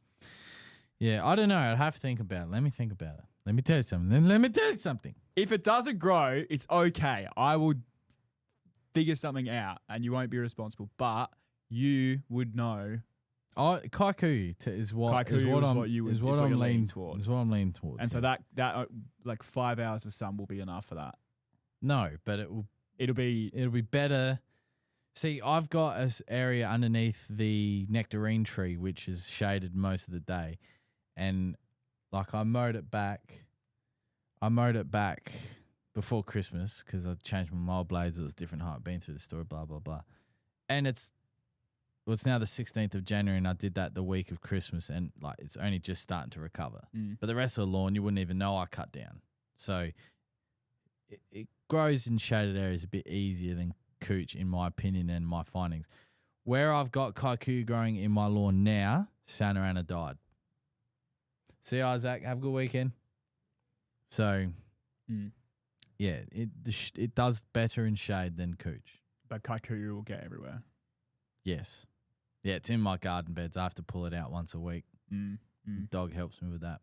Yeah, I don't know. I'd have to think about it. Let me think about it. Let me tell you something. If it doesn't grow, it's okay. I will figure something out and you won't be responsible, but you would know. Kaiku is what I'm leaning towards. Is what I'm leaning towards. And so that like 5 hours of sun will be enough for that. No, but it'll be better. See, I've got an area underneath the nectarine tree which is shaded most of the day, and like I mowed it back before Christmas because I changed my mower blades. It was different height. Been through the story, blah blah blah, and it's now the 16th of January, and I did that the week of Christmas, and like it's only just starting to recover. But the rest of the lawn, you wouldn't even know I cut down. So it grows in shaded areas a bit easier than cooch, in my opinion and my findings. Where I've got kaiku growing in my lawn now, Santa Ana died. See, Isaac, have a good weekend. So, yeah, it does better in shade than cooch. But kaiku will get everywhere. Yes. Yeah, it's in my garden beds. I have to pull it out once a week. The dog helps me with that.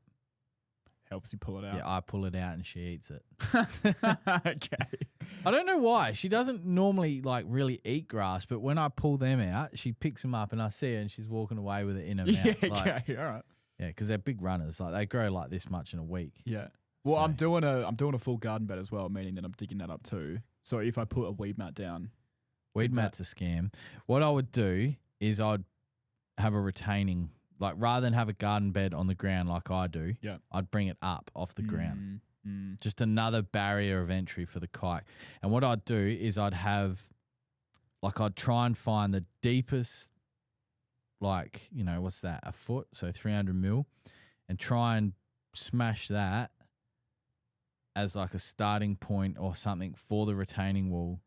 Helps you pull it out? Yeah, I pull it out and she eats it. Okay. I don't know why. She doesn't normally like really eat grass, but when I pull them out, she picks them up and I see her and she's walking away with it in her mouth. Yeah, like, okay, all right. Yeah, because they're big runners. Like they grow like this much in a week. Yeah. Well, I'm doing a full garden bed as well, meaning that I'm digging that up too. So if I put a weed mat down. Weed mat's a scam. What I would do is I'd have a retaining, like rather than have a garden bed on the ground like I do, I'd bring it up off the ground. Just another barrier of entry for the kite. And what I'd do is I'd try and find the deepest, like, you know, what's that, a foot, so 300 mil, and try and smash that as like a starting point or something for the retaining wall,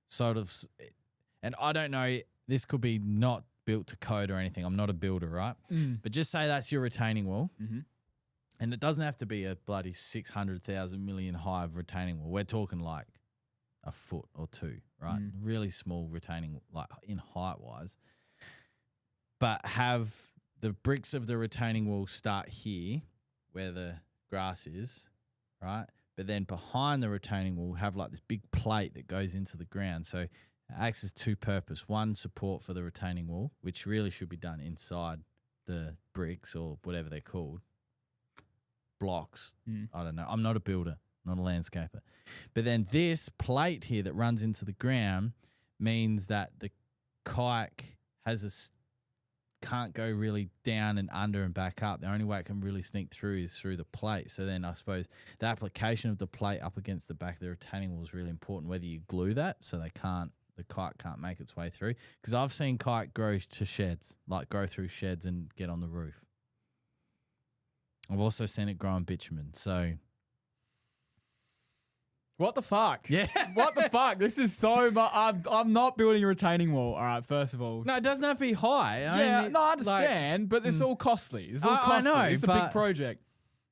sort of. And I don't know, this could be not built to code or anything. I'm not a builder, right? But just say that's your retaining wall. And it doesn't have to be a bloody 600,000 million hive retaining wall. We're talking like a foot or two, right? Really small retaining, like in height wise. But have the bricks of the retaining wall start here where the grass is, right? But then behind the retaining wall have like this big plate that goes into the ground. So it acts as two purpose. One, support for the retaining wall, which really should be done inside the bricks or whatever they're called. Blocks. I don't know. I'm not a builder, not a landscaper. But then this plate here that runs into the ground means that the kite can't go really down and under and back up. The only way it can really sneak through is through the plate. So then I suppose the application of the plate up against the back of the retaining wall is really important, whether you glue that so the kite can't make its way through. Because I've seen kite grow to sheds, like grow through sheds and get on the roof. I've also seen it grow on bitumen. So what the fuck? Yeah. What the fuck? This is so much. I'm not building a retaining wall. All right, first of all. No, it doesn't have to be high. I understand, but it's all costly. It's all costly. I know, it's a big project.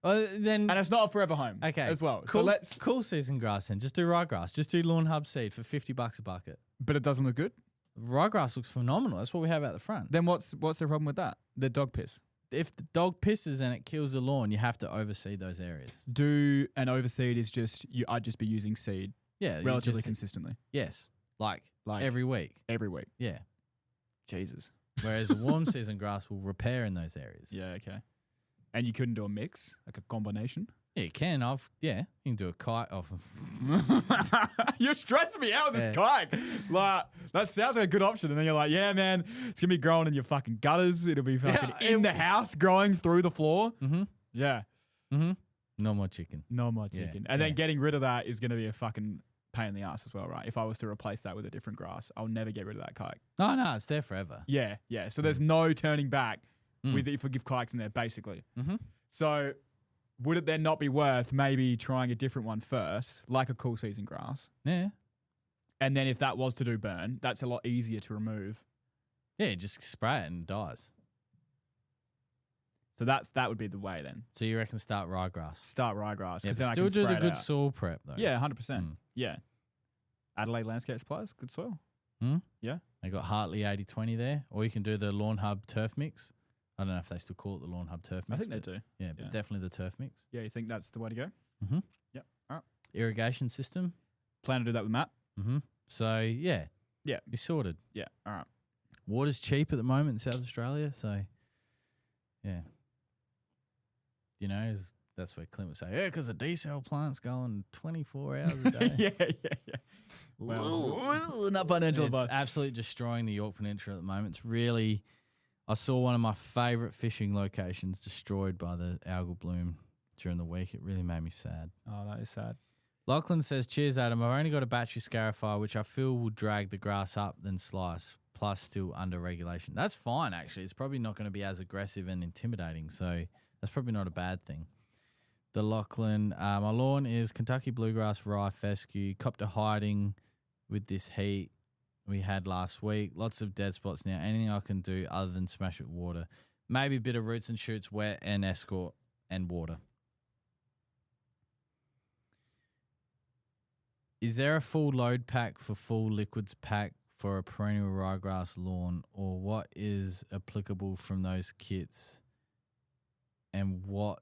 And it's not a forever home as well. Cool, so let's... Cool season grass then. Just do ryegrass. Just do Lawnhub seed for $50 a bucket. But it doesn't look good? Ryegrass looks phenomenal. That's what we have out the front. Then what's the problem with that? The dog piss. If the dog pisses and it kills the lawn, you have to overseed those areas. Do an overseed is just I'd just be using seed, relatively consistently. Yes, like every week. Every week. Yeah. Jesus. Whereas a warm season grass will repair in those areas. Yeah. Okay. And you couldn't do a mix, like a combination. Yeah, you can. You can do a kite off of. You're stressing me out with this kite. Like, that sounds like a good option. And then you're like, yeah, man, it's going to be growing in your fucking gutters. It'll be fucking in the house, growing through the floor. Mm-hmm. Yeah. Mm-hmm. No more chicken. No more chicken. And then getting rid of that is going to be a fucking pain in the ass as well, right? If I was to replace that with a different grass, I'll never get rid of that kite. No, it's there forever. Yeah. So there's no turning back with if we give kikes in there, basically. Mm-hmm. So would it then not be worth maybe trying a different one first, like a cool season grass? Yeah. And then if that was to do burn, that's a lot easier to remove. Yeah, just spray it and it dies. So that would be the way then. So you reckon start ryegrass? Start ryegrass. Yeah, then still do the good out. soil prep though. Yeah, 100%. Yeah. Adelaide Landscape Supplies, good soil. Yeah. They got Hartley 80-20 there. Or you can do the Lawnhub turf mix. I don't know if they still call it the Lawnhub turf mix. I think they do. Yeah, but definitely the turf mix. Yeah, you think that's the way to go? Mm-hmm. Yep. All right. Irrigation system. Plan to do that with Matt? Mm-hmm. So, yeah. Yeah. You're sorted. Yeah. All right. Water's cheap at the moment in South Australia. So, yeah. You know, that's where Clint would say, yeah, because the desal plant's going 24 hours a day. Yeah. Well, not financial advice. It's absolutely destroying the York Peninsula at the moment. It's really, I saw one of my favourite fishing locations destroyed by the algal bloom during the week. It really made me sad. Oh, that is sad. Lachlan says, cheers, Adam. I've only got a battery scarifier, which I feel will drag the grass up, then slice, plus still under regulation. That's fine, actually. It's probably not going to be as aggressive and intimidating, so that's probably not a bad thing. The Lachlan, my lawn is Kentucky bluegrass, rye, fescue, copped a hiding with this heat we had last week. Lots of dead spots now. Anything I can do other than smash it with water? Maybe a bit of roots and shoots, wet and escort and water. Is there a full load pack for full liquids pack for a perennial ryegrass lawn, or what is applicable from those kits, and what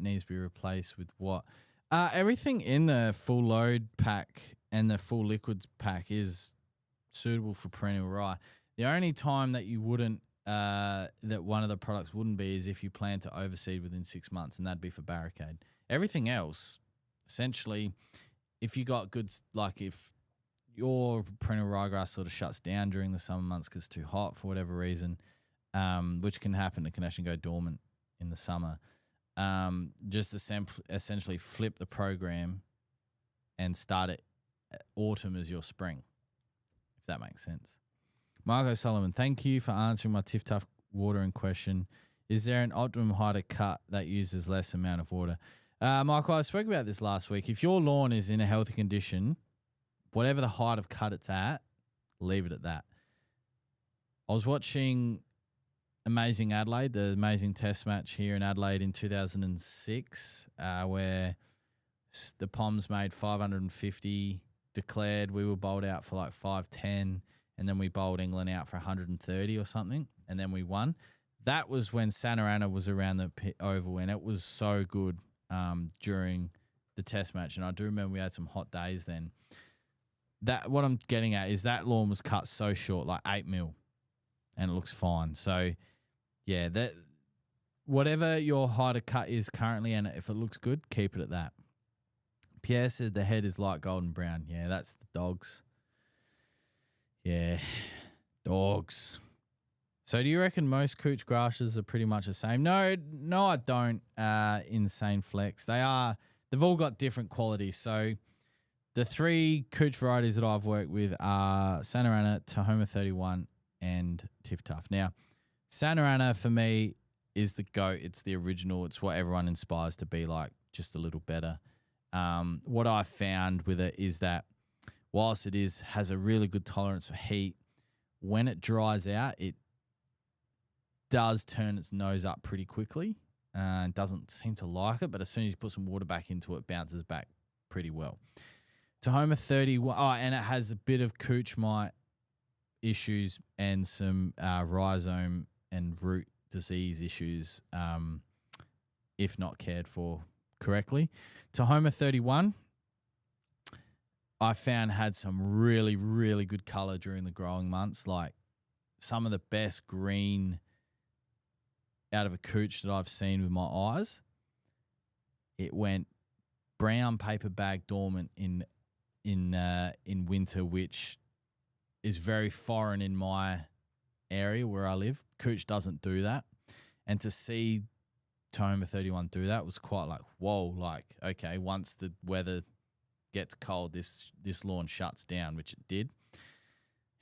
needs to be replaced with what? Everything in the full load pack and the full liquids pack is suitable for perennial rye. The only time that you wouldn't, that one of the products wouldn't be, is if you plan to overseed within 6 months, and that'd be for barricade. Everything else, essentially, if you got good, like if your perennial ryegrass sort of shuts down during the summer months because it's too hot for whatever reason, which can happen, it can actually go dormant in the summer. Just essentially flip the program and start it autumn as your spring, if that makes sense. Mark O'Sullivan, thank you for answering my Tiff Tough watering question. Is there an optimum height of cut that uses less amount of water? Michael, I spoke about this last week. If your lawn is in a healthy condition, whatever the height of cut it's at, leave it at that. I was watching Amazing Adelaide, the amazing test match here in Adelaide in 2006, where the Poms made 550, declared. We were bowled out for like 510, and then we bowled England out for 130 or something, and then we won. That was when Santa Ana was around the oval, and it was so good during the test match. And I do remember we had some hot days then. That what I'm getting at is that lawn was cut so short, like 8 mil, and it looks fine. So, yeah, that whatever your height of cut is currently, and if it looks good, keep it at that. Pierre said the head is light golden brown. Yeah, that's the dogs. Yeah, dogs. So do you reckon most cooch grasses are pretty much the same? No, I don't. Insane flex. They've all got different qualities. So the 3 cooch varieties that I've worked with are Santa Ana, Tahoma 31, and Tiff Tough. Now, Santa Ana for me is the GOAT. It's the original. It's what everyone inspires to be like, just a little better. What I found with it is that whilst it has a really good tolerance for heat, when it dries out, it does turn its nose up pretty quickly and doesn't seem to like it, but as soon as you put some water back into it, it bounces back pretty well. Tahoma 31, and it has a bit of cooch mite issues and some rhizome and root disease issues if not cared for correctly. Tahoma 31, I found had some really, really good colour during the growing months, like some of the best green out of a cooch that I've seen with my eyes. it went brown paper bag dormant in winter, which is very foreign in my area where I live. Cooch doesn't do that. And to see Toma 31 do that was quite like, whoa, like, okay, once the weather gets cold, this lawn shuts down, which it did.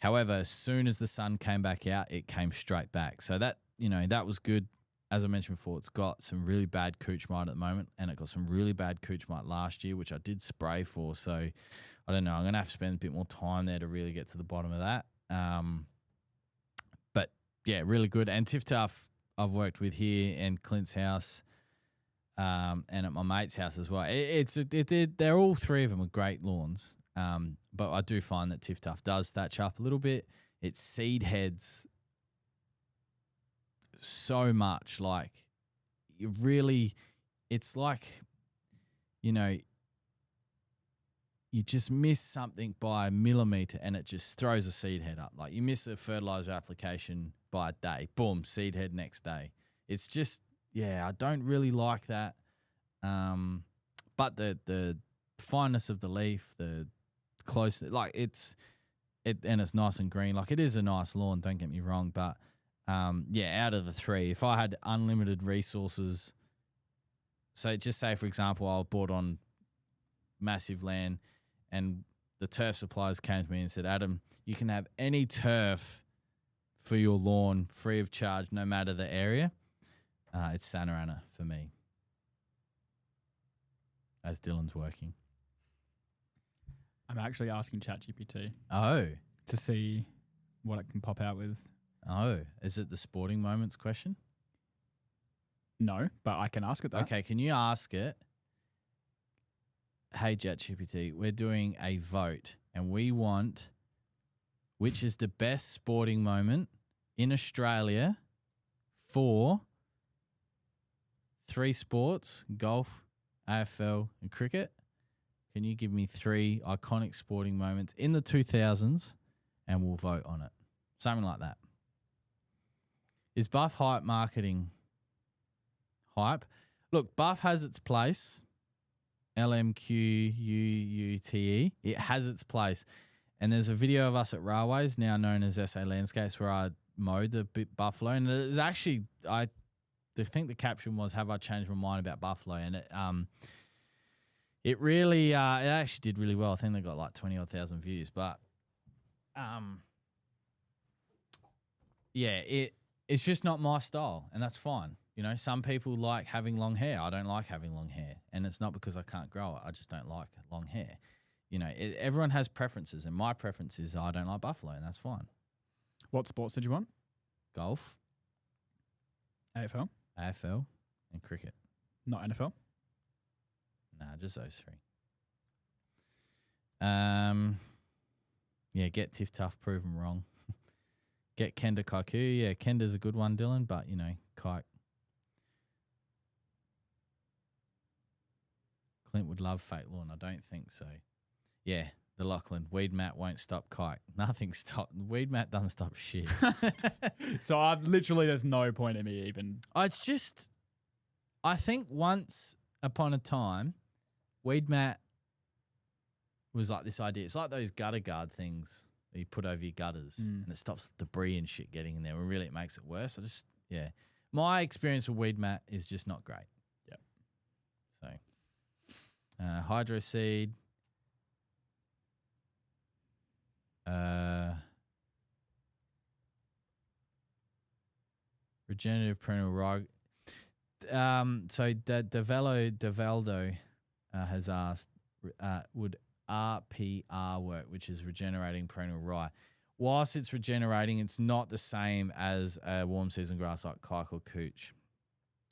However, as soon as the sun came back out, it came straight back. So that, that was good. As I mentioned before, it's got some really bad cooch mite at the moment, and it got some really bad cooch mite last year, which I did spray for. So I don't know. I'm going to have to spend a bit more time there to really get to the bottom of that. But yeah, really good. And Tiff Tough, I've worked with here and Clint's house, and at my mate's house as well. They're all three of them are great lawns. But I do find that Tiff Tough does thatch up a little bit. It seed heads so much. Like, it's like, you just miss something by a millimeter and it just throws a seed head up. Like, you miss a fertilizer application by a day, boom, seed head next day. It's just, I don't really like that. But the fineness of the leaf, the close, like and it's nice and green. Like, it is a nice lawn, don't get me wrong, but out of the three, if I had unlimited resources, so just say, for example, I bought on massive land and the turf suppliers came to me and said, Adam, you can have any turf for your lawn free of charge, no matter the area. It's Santa Ana for me, as Dylan's working. I'm actually asking ChatGPT. Oh. To see what it can pop out with. Oh, is it the sporting moments question? No, but I can ask it that. Okay, can you ask it, hey, ChatGPT, we're doing a vote and we want which is the best sporting moment in Australia for 3 sports, golf, AFL and cricket. Can you give me 3 iconic sporting moments in the 2000s and we'll vote on it? Something like that. Is Buff hype marketing hype? Look, Buff has its place. LMQUUTE. It has its place. And there's a video of us at Railways, now known as SA Landscapes, where I mowed the buffalo. And it is actually, I think the caption was, have I changed my mind about buffalo? And it really, it actually did really well. I think they got like 20,000 odd views. But it's just not my style, and that's fine. Some people like having long hair. I don't like having long hair, and it's not because I can't grow it. I just don't like long hair. Everyone has preferences, and my preference is I don't like buffalo, and that's fine. What sports did you want? Golf. AFL, and cricket. Not NFL? Nah, just those 3. Get Tiff Tough, prove them wrong. Get Kenda Kaiku. Yeah, Kenda's a good one, Dylan, but, Kike. Clint would love fake lawn. I don't think so. Yeah, the Lachlan. Weed mat won't stop Kike. Nothing stop. Weed mat doesn't stop shit. So there's no point in me even. It's just, I think once upon a time, weed mat was like this idea. It's like those gutter guard things that you put over your gutters and it stops debris and shit getting in there. And really it makes it worse. My experience with weed mat is just not great. Yep. So, hydro seed. Regenerative perennial rug. So Devaldo has asked, would RPR work, which is regenerating perennial rye? Whilst it's regenerating, it's not the same as a warm season grass like kike or cooch.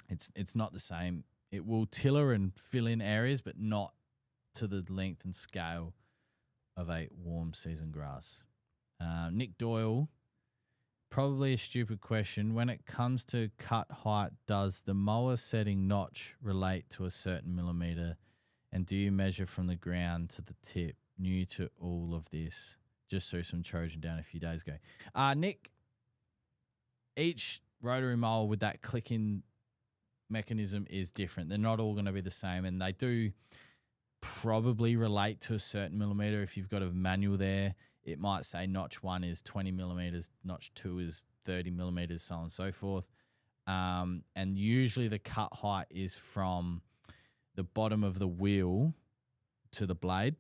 It's not the same. It will tiller and fill in areas, but not to the length and scale of a warm season grass. Nick Doyle, probably a stupid question. When it comes to cut height, does the mower setting notch relate to a certain millimeter? And do you measure from the ground to the tip? New to all of this. Just threw some Trojan down a few days ago. Nick, each rotary mower with that clicking mechanism is different. They're not all going to be the same, and they do probably relate to a certain millimeter. If you've got a manual there, it might say notch 1 is 20 millimeters, notch 2 is 30 millimeters, so on and so forth. And usually the cut height is from the bottom of the wheel to the blade,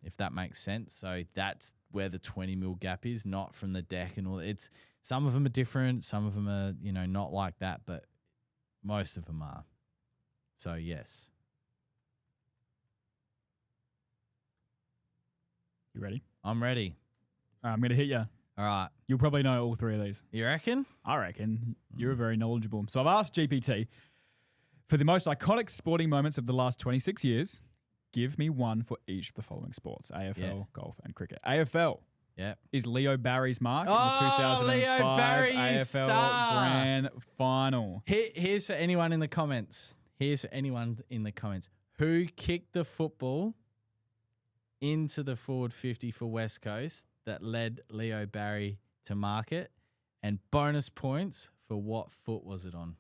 if that makes sense. So that's where the 20 mil gap is, not from the deck and all. It's some of them are different, some of them are, you know, not like that, but most of them are. So yes. You ready? I'm ready. All right, I'm going to hit you. All right. You'll probably know all three of these. You reckon? I reckon. You're very knowledgeable. So I've asked GPT, for the most iconic sporting moments of the last 26 years, give me one for each of the following sports: AFL, golf, and cricket. AFL is Leo Barry's mark in the 2005 Leo Barry, AFL star. Grand Final. Here's for anyone in the comments. Who kicked the football into the forward 50 for West Coast that led Leo Barry to mark it? And bonus points for what foot was it on?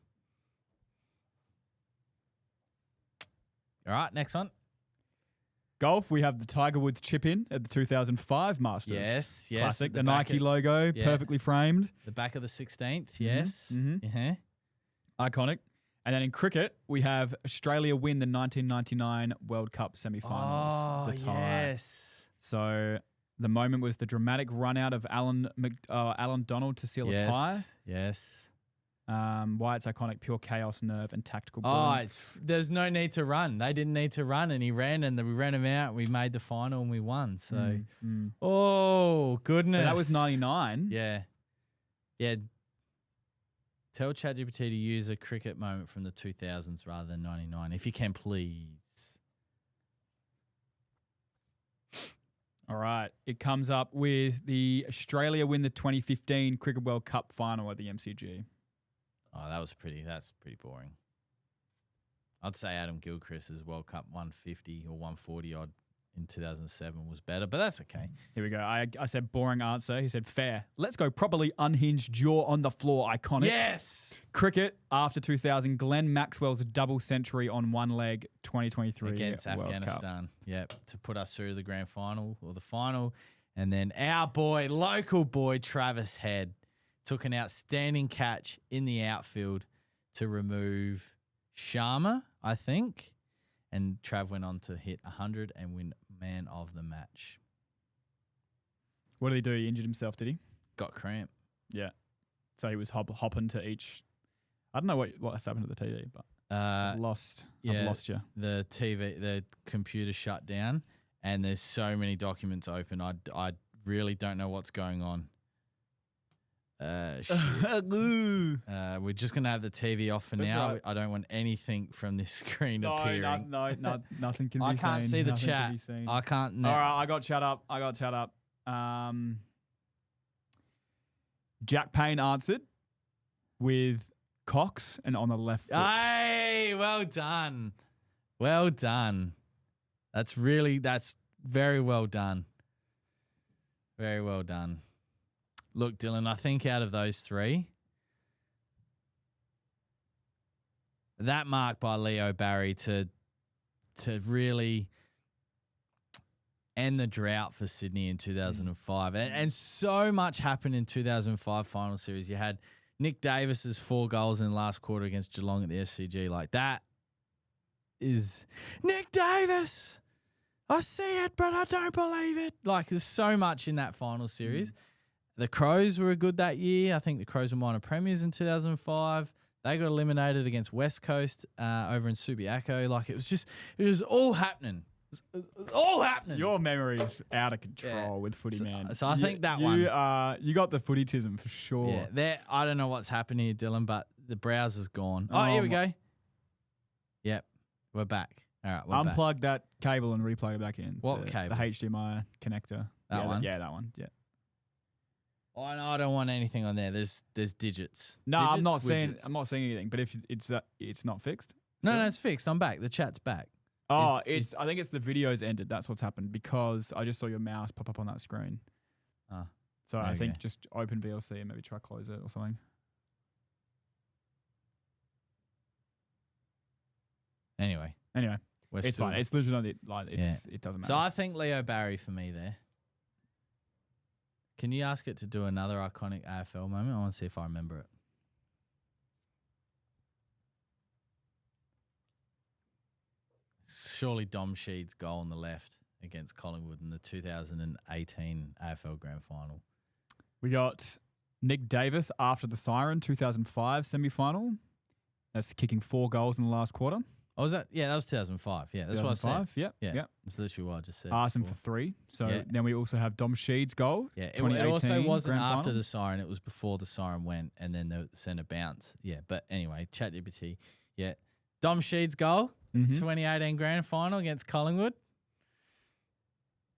All right, next one. Golf, we have the Tiger Woods chip in at the 2005 Masters. Yes. Classic. The Nike logo, perfectly framed. The back of the 16th, yes. Iconic. And then in cricket, we have Australia win the 1999 World Cup semi-finals. The tie. Yes. So the moment was the dramatic run out of Alan Donald to seal a tie. Yes. Why it's iconic: pure chaos, nerve, and tactical Oh, brilliance. there's no need to run. They didn't need to run, and he ran, and we ran him out. We made the final, and we won. So, oh goodness, But that was 99. Yeah. Tell ChatGPT to use a cricket moment from the 2000s rather than 99, if you can, please. All right, it comes up with the Australia win the 2015 Cricket World Cup final at the MCG. Oh, that's pretty boring. I'd say Adam Gilchrist's World Cup 150 or 140 odd in 2007 was better, but that's okay. Here we go. I said boring answer. He said fair. Let's go properly unhinged, jaw on the floor, iconic. Yes. Cricket after 2000, Glenn Maxwell's double century on one leg, 2023 against World Afghanistan. Cup. Yep, to put us through the grand final or the final. And then our boy, local boy, Travis Head, took an outstanding catch in the outfield to remove Sharma, I think. And Trav went on to hit 100 and win man of the match. What did he do? He injured himself, did he? Got cramp. Yeah. So he was hopping to each. I don't know what's happened to the TV, but I've lost you. The TV, the computer shut down, and there's so many documents open. I really don't know what's going on. We're just gonna have the TV off for now. Right. I don't want anything from this screen appearing. Nothing can be seen. I can't see the chat. I can't. All right, I got chat up. Jack Payne answered with Cox and on the left foot. Hey, well done. Well done. That's very well done. Very well done. Look, Dylan, I think out of those three, that mark by Leo Barry to really end the drought for Sydney in 2005. And so much happened in 2005 final series. You had Nick Davis's 4 goals in the last quarter against Geelong at the SCG. Like, that is Nick Davis. I see it, but I don't believe it. Like, there's so much in that final series. The Crows were good that year. I think the Crows were minor premiers in 2005. They got eliminated against West Coast over in Subiaco. Like, it was all happening. It was all happening. Your memory is out of control with footy, man. So I think that one. You got the footytism for sure. Yeah, I don't know what's happened here, Dylan, but the browser's gone. Oh, here we go. Yep, we're back. All right, we're Unplug that cable and replug it back in. What cable? The HDMI connector. That one? That one. Yeah. Oh, no, I don't want anything on there. There's digits. No, digits, I'm not widgets. seeing anything. But if it's not fixed. No, it's fixed. I'm back. The chat's back. Oh, I think it's the video's ended. That's what's happened because I just saw your mouse pop up on that screen. So I think just open VLC and maybe try close it or something. Anyway, we're it's still, fine. It's literally not it doesn't matter. So I think Leo Barry for me there. Can you ask it to do another iconic AFL moment? I want to see if I remember it. Surely Dom Sheed's goal on the left against Collingwood in the 2018 AFL Grand Final. We got Nick Davis after the siren, 2005 semi-final. That's kicking 4 goals in the last quarter. Oh, was that? Yeah, that was 2005. Yeah, that's what I said. Yep. Yeah, Yep. that's literally what I just said. Arsenal for 3. So then we also have Dom Sheed's goal. Yeah, it also wasn't grand after final. the siren. It was before the siren went, and then the centre bounce. Yeah, but anyway, ChatGPT. Yeah, Dom Sheed's goal, 2018 Grand Final against Collingwood.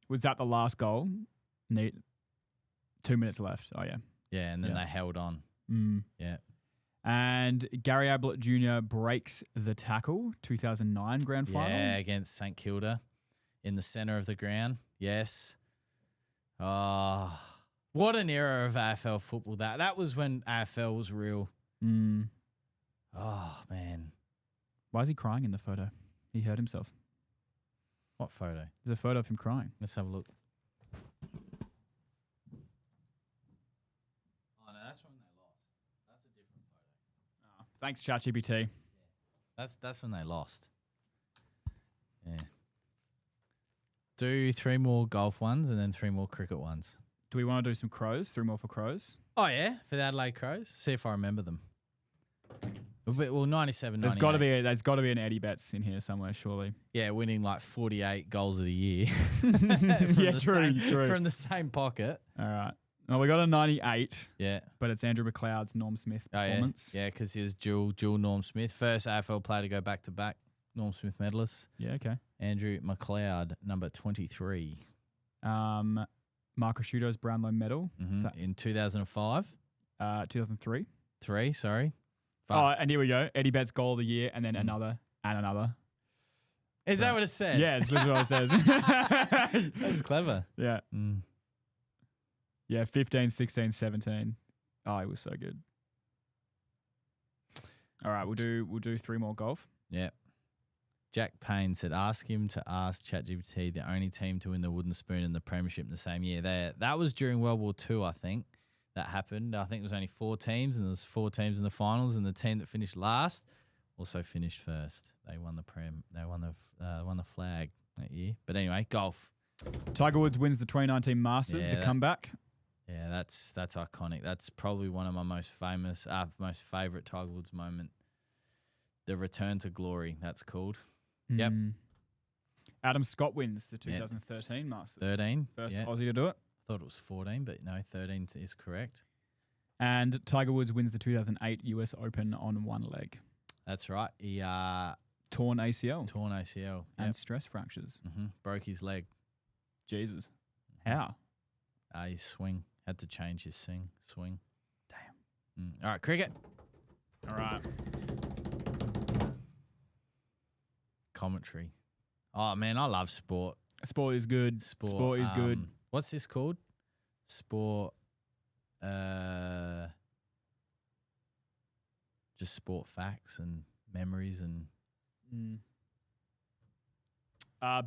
Was that the last goal? 2 minutes left. Oh, yeah. Yeah, and then they held on. Yeah. And Gary Ablett Jr. breaks the tackle, 2009 Grand Final. Yeah, against St Kilda in the centre of the ground. Yes. Oh, what an era of AFL football. That was when AFL was real. Oh, man. Why is he crying in the photo? He hurt himself. What photo? There's a photo of him crying. Let's have a look. Oh, no, that's when they lost. That's a different photo. Oh, thanks, ChatGPT. That's when they lost. Yeah. Do 3 more golf ones and then 3 more cricket ones. Do we want to do some crows? 3 more for crows? Oh, yeah, for the Adelaide Crows. See if I remember them. Well, 97, There's got to be an Eddie Betts in here somewhere, surely. Yeah, winning like 48 goals of the year. Yeah, true. From the same pocket. All right. Well, we got a 98. Yeah. But it's Andrew McLeod's Norm Smith performance. Yeah, because he was dual Norm Smith. First AFL player to go back-to-back Norm Smith medalist. Yeah, okay. Andrew McLeod, number 23. Mark Rasciuto's Brownlow medal. In 2005. 2003. 3, sorry. Oh, and here we go. Eddie Betts goal of the year, and then another and another. Is that what it said? Yeah, it's literally what it says. That's clever. Yeah. Yeah, 15, 16, 17. Oh, it was so good. All right, we'll do 3 more golf. Yeah. Jack Payne said, ask him to ask ChatGPT the only team to win the Wooden Spoon in the Premiership in the same year. That was during World War II, I think. That happened. I think it was only 4 teams, and there was 4 teams in the finals, and the team that finished last also finished first. They won the Prem. They won the flag that year. But anyway, golf. Tiger Woods wins the 2019 Masters. The comeback. Yeah, that's iconic. That's probably one of my most favorite Tiger Woods moment. The return to glory. That's called. Yep. Adam Scott wins the 2013 Masters. 13. First Aussie to do it. Thought it was 14, but no, 13 is correct. And Tiger Woods wins the 2008 US Open on one leg. That's right. He torn ACL. Torn ACL. And stress fractures. Broke his leg. Jesus. How? His swing. Had to change his swing. Damn. All right, cricket. All right. Commentary. Oh, man, I love sport. Sport is good. Sport is good. What's this called? Sport. Just sport facts and memories and.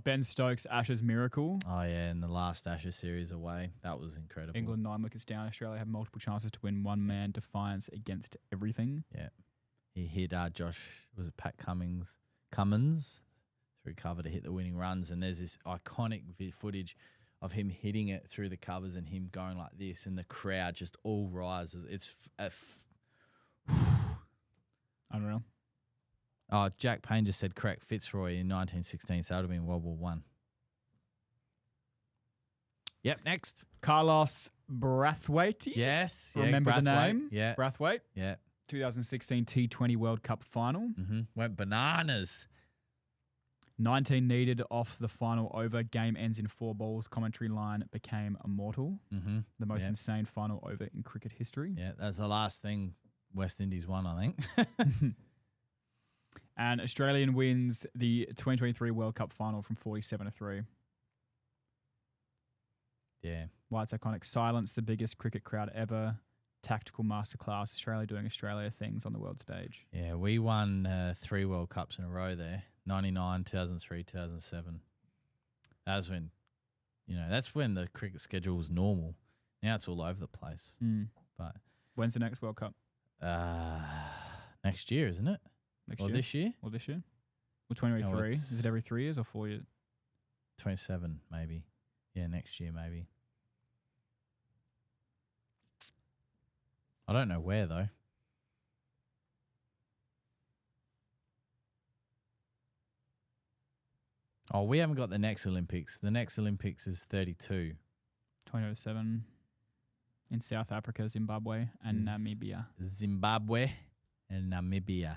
Ben Stokes' Ashes miracle. Oh yeah, in the last Ashes series away, that was incredible. England 9 wickets down. Australia had multiple chances to win. One man defiance against everything. Yeah, he hit was it Pat Cummins through cover to hit the winning runs, and there's this iconic footage of him hitting it through the covers and him going like this, and the crowd just all rises. It's unreal. Oh, Jack Payne just said correct. Fitzroy in 1916, so that would have been World War One. Yep, next. Carlos Brathwaite. Yes. Remember the name? Yeah. Brathwaite. Yeah. 2016 T20 World Cup final. Went bananas. 19 needed off the final over. Game ends in 4 balls. Commentary line became immortal. The most insane final over in cricket history. Yeah, that's the last thing West Indies won, I think. And Australian wins the 2023 World Cup final from 47-3. Yeah. Why it's iconic. Silence, the biggest cricket crowd ever. Tactical masterclass. Australia doing Australia things on the world stage. Yeah, we won 3 World Cups in a row there. 99, 2003, 2007. That was when, that's when the cricket schedule was normal. Now it's all over the place. But when's the next World Cup? Next year, isn't it? This year? Or this year? Or 2023? Is it every 3 years or 4 years? 27, maybe. Yeah, next year, maybe. I don't know where, though. Oh, we haven't got the next Olympics. The next Olympics is 32. 2007 in South Africa, Zimbabwe, and Namibia. Zimbabwe and Namibia.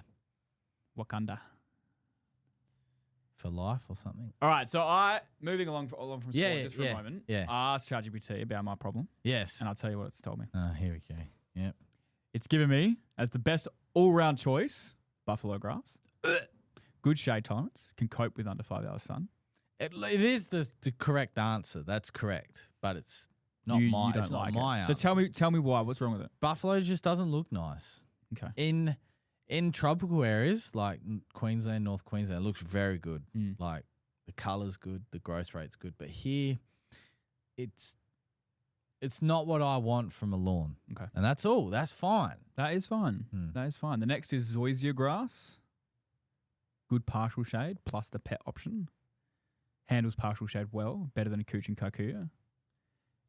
Wakanda. For life or something? All right, so moving along from sport just for a moment, I asked ChatGPT about my problem. Yes. And I'll tell you what it's told me. Here we go. Yep. It's given me, as the best all-round choice, buffalo grass. Good shade tolerance, can cope with under 5 hours sun. It is the correct answer. That's correct. But it's not my answer. So tell me why. What's wrong with it? Buffalo just doesn't look nice. Okay. In tropical areas like Queensland, North Queensland, it looks very good. Like the colour's good, the growth rate's good. But here, it's not what I want from a lawn. Okay. And that's all. That's fine. That is fine. That is fine. The next is zoysia grass. Good partial shade plus the pet option. Handles partial shade well, better than a cooch and kikuyu.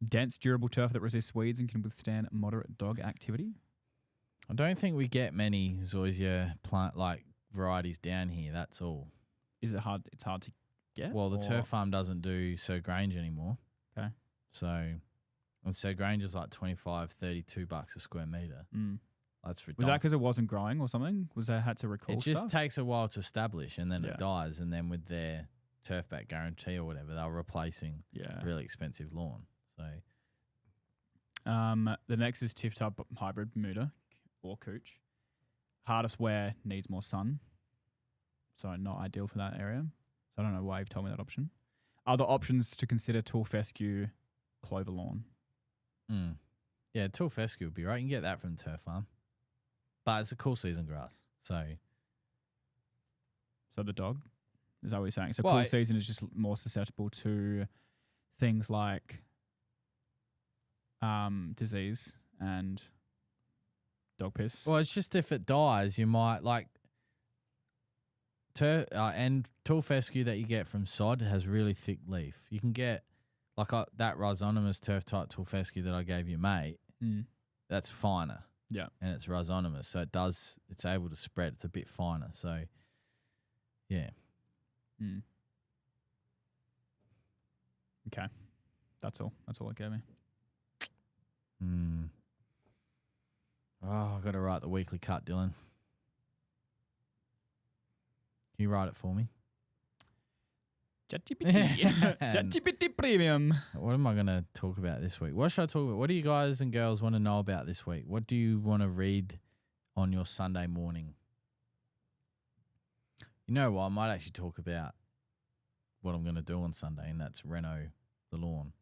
Dense, durable turf that resists weeds and can withstand moderate dog activity. I don't think we get many zoysia plant varieties down here. That's all. Is it hard? It's hard to get. Well, the turf farm doesn't do Sir Grange anymore. Okay. So, and Sir Grange is like $25-32 a square meter. That's ridiculous. Was that because it wasn't growing or something? Was they had to recall? It just takes a while to establish, and then it dies. And then with their turf back guarantee or whatever, they're replacing really expensive lawn. So, the next is Tiff Tub Hybrid Bermuda. Or cooch. Hardest wear needs more sun. So not ideal for that area. So I don't know why you've told me that option. Other options to consider tall fescue, clover lawn. Yeah, tall fescue would be right. You can get that from the turf farm. But it's a cool season grass. So the dog? Is that what you're saying? So cool season is just more susceptible to things like disease and dog piss. Well, it's just if it dies, you might and tall fescue that you get from sod has really thick leaf. You can get that rhizonomous turf type tall fescue that I gave you, mate. That's finer. Yeah, and it's rhizonomous, so it's able to spread. It's a bit finer. So, yeah. Okay, that's all. That's all it gave me. Oh, I've got to write the weekly cut, Dylan. Can you write it for me? ChatGPT. ChatGPT Premium. What am I going to talk about this week? What should I talk about? What do you guys and girls want to know about this week? What do you want to read on your Sunday morning? You know what? I might actually talk about what I'm going to do on Sunday, and that's reno the lawn.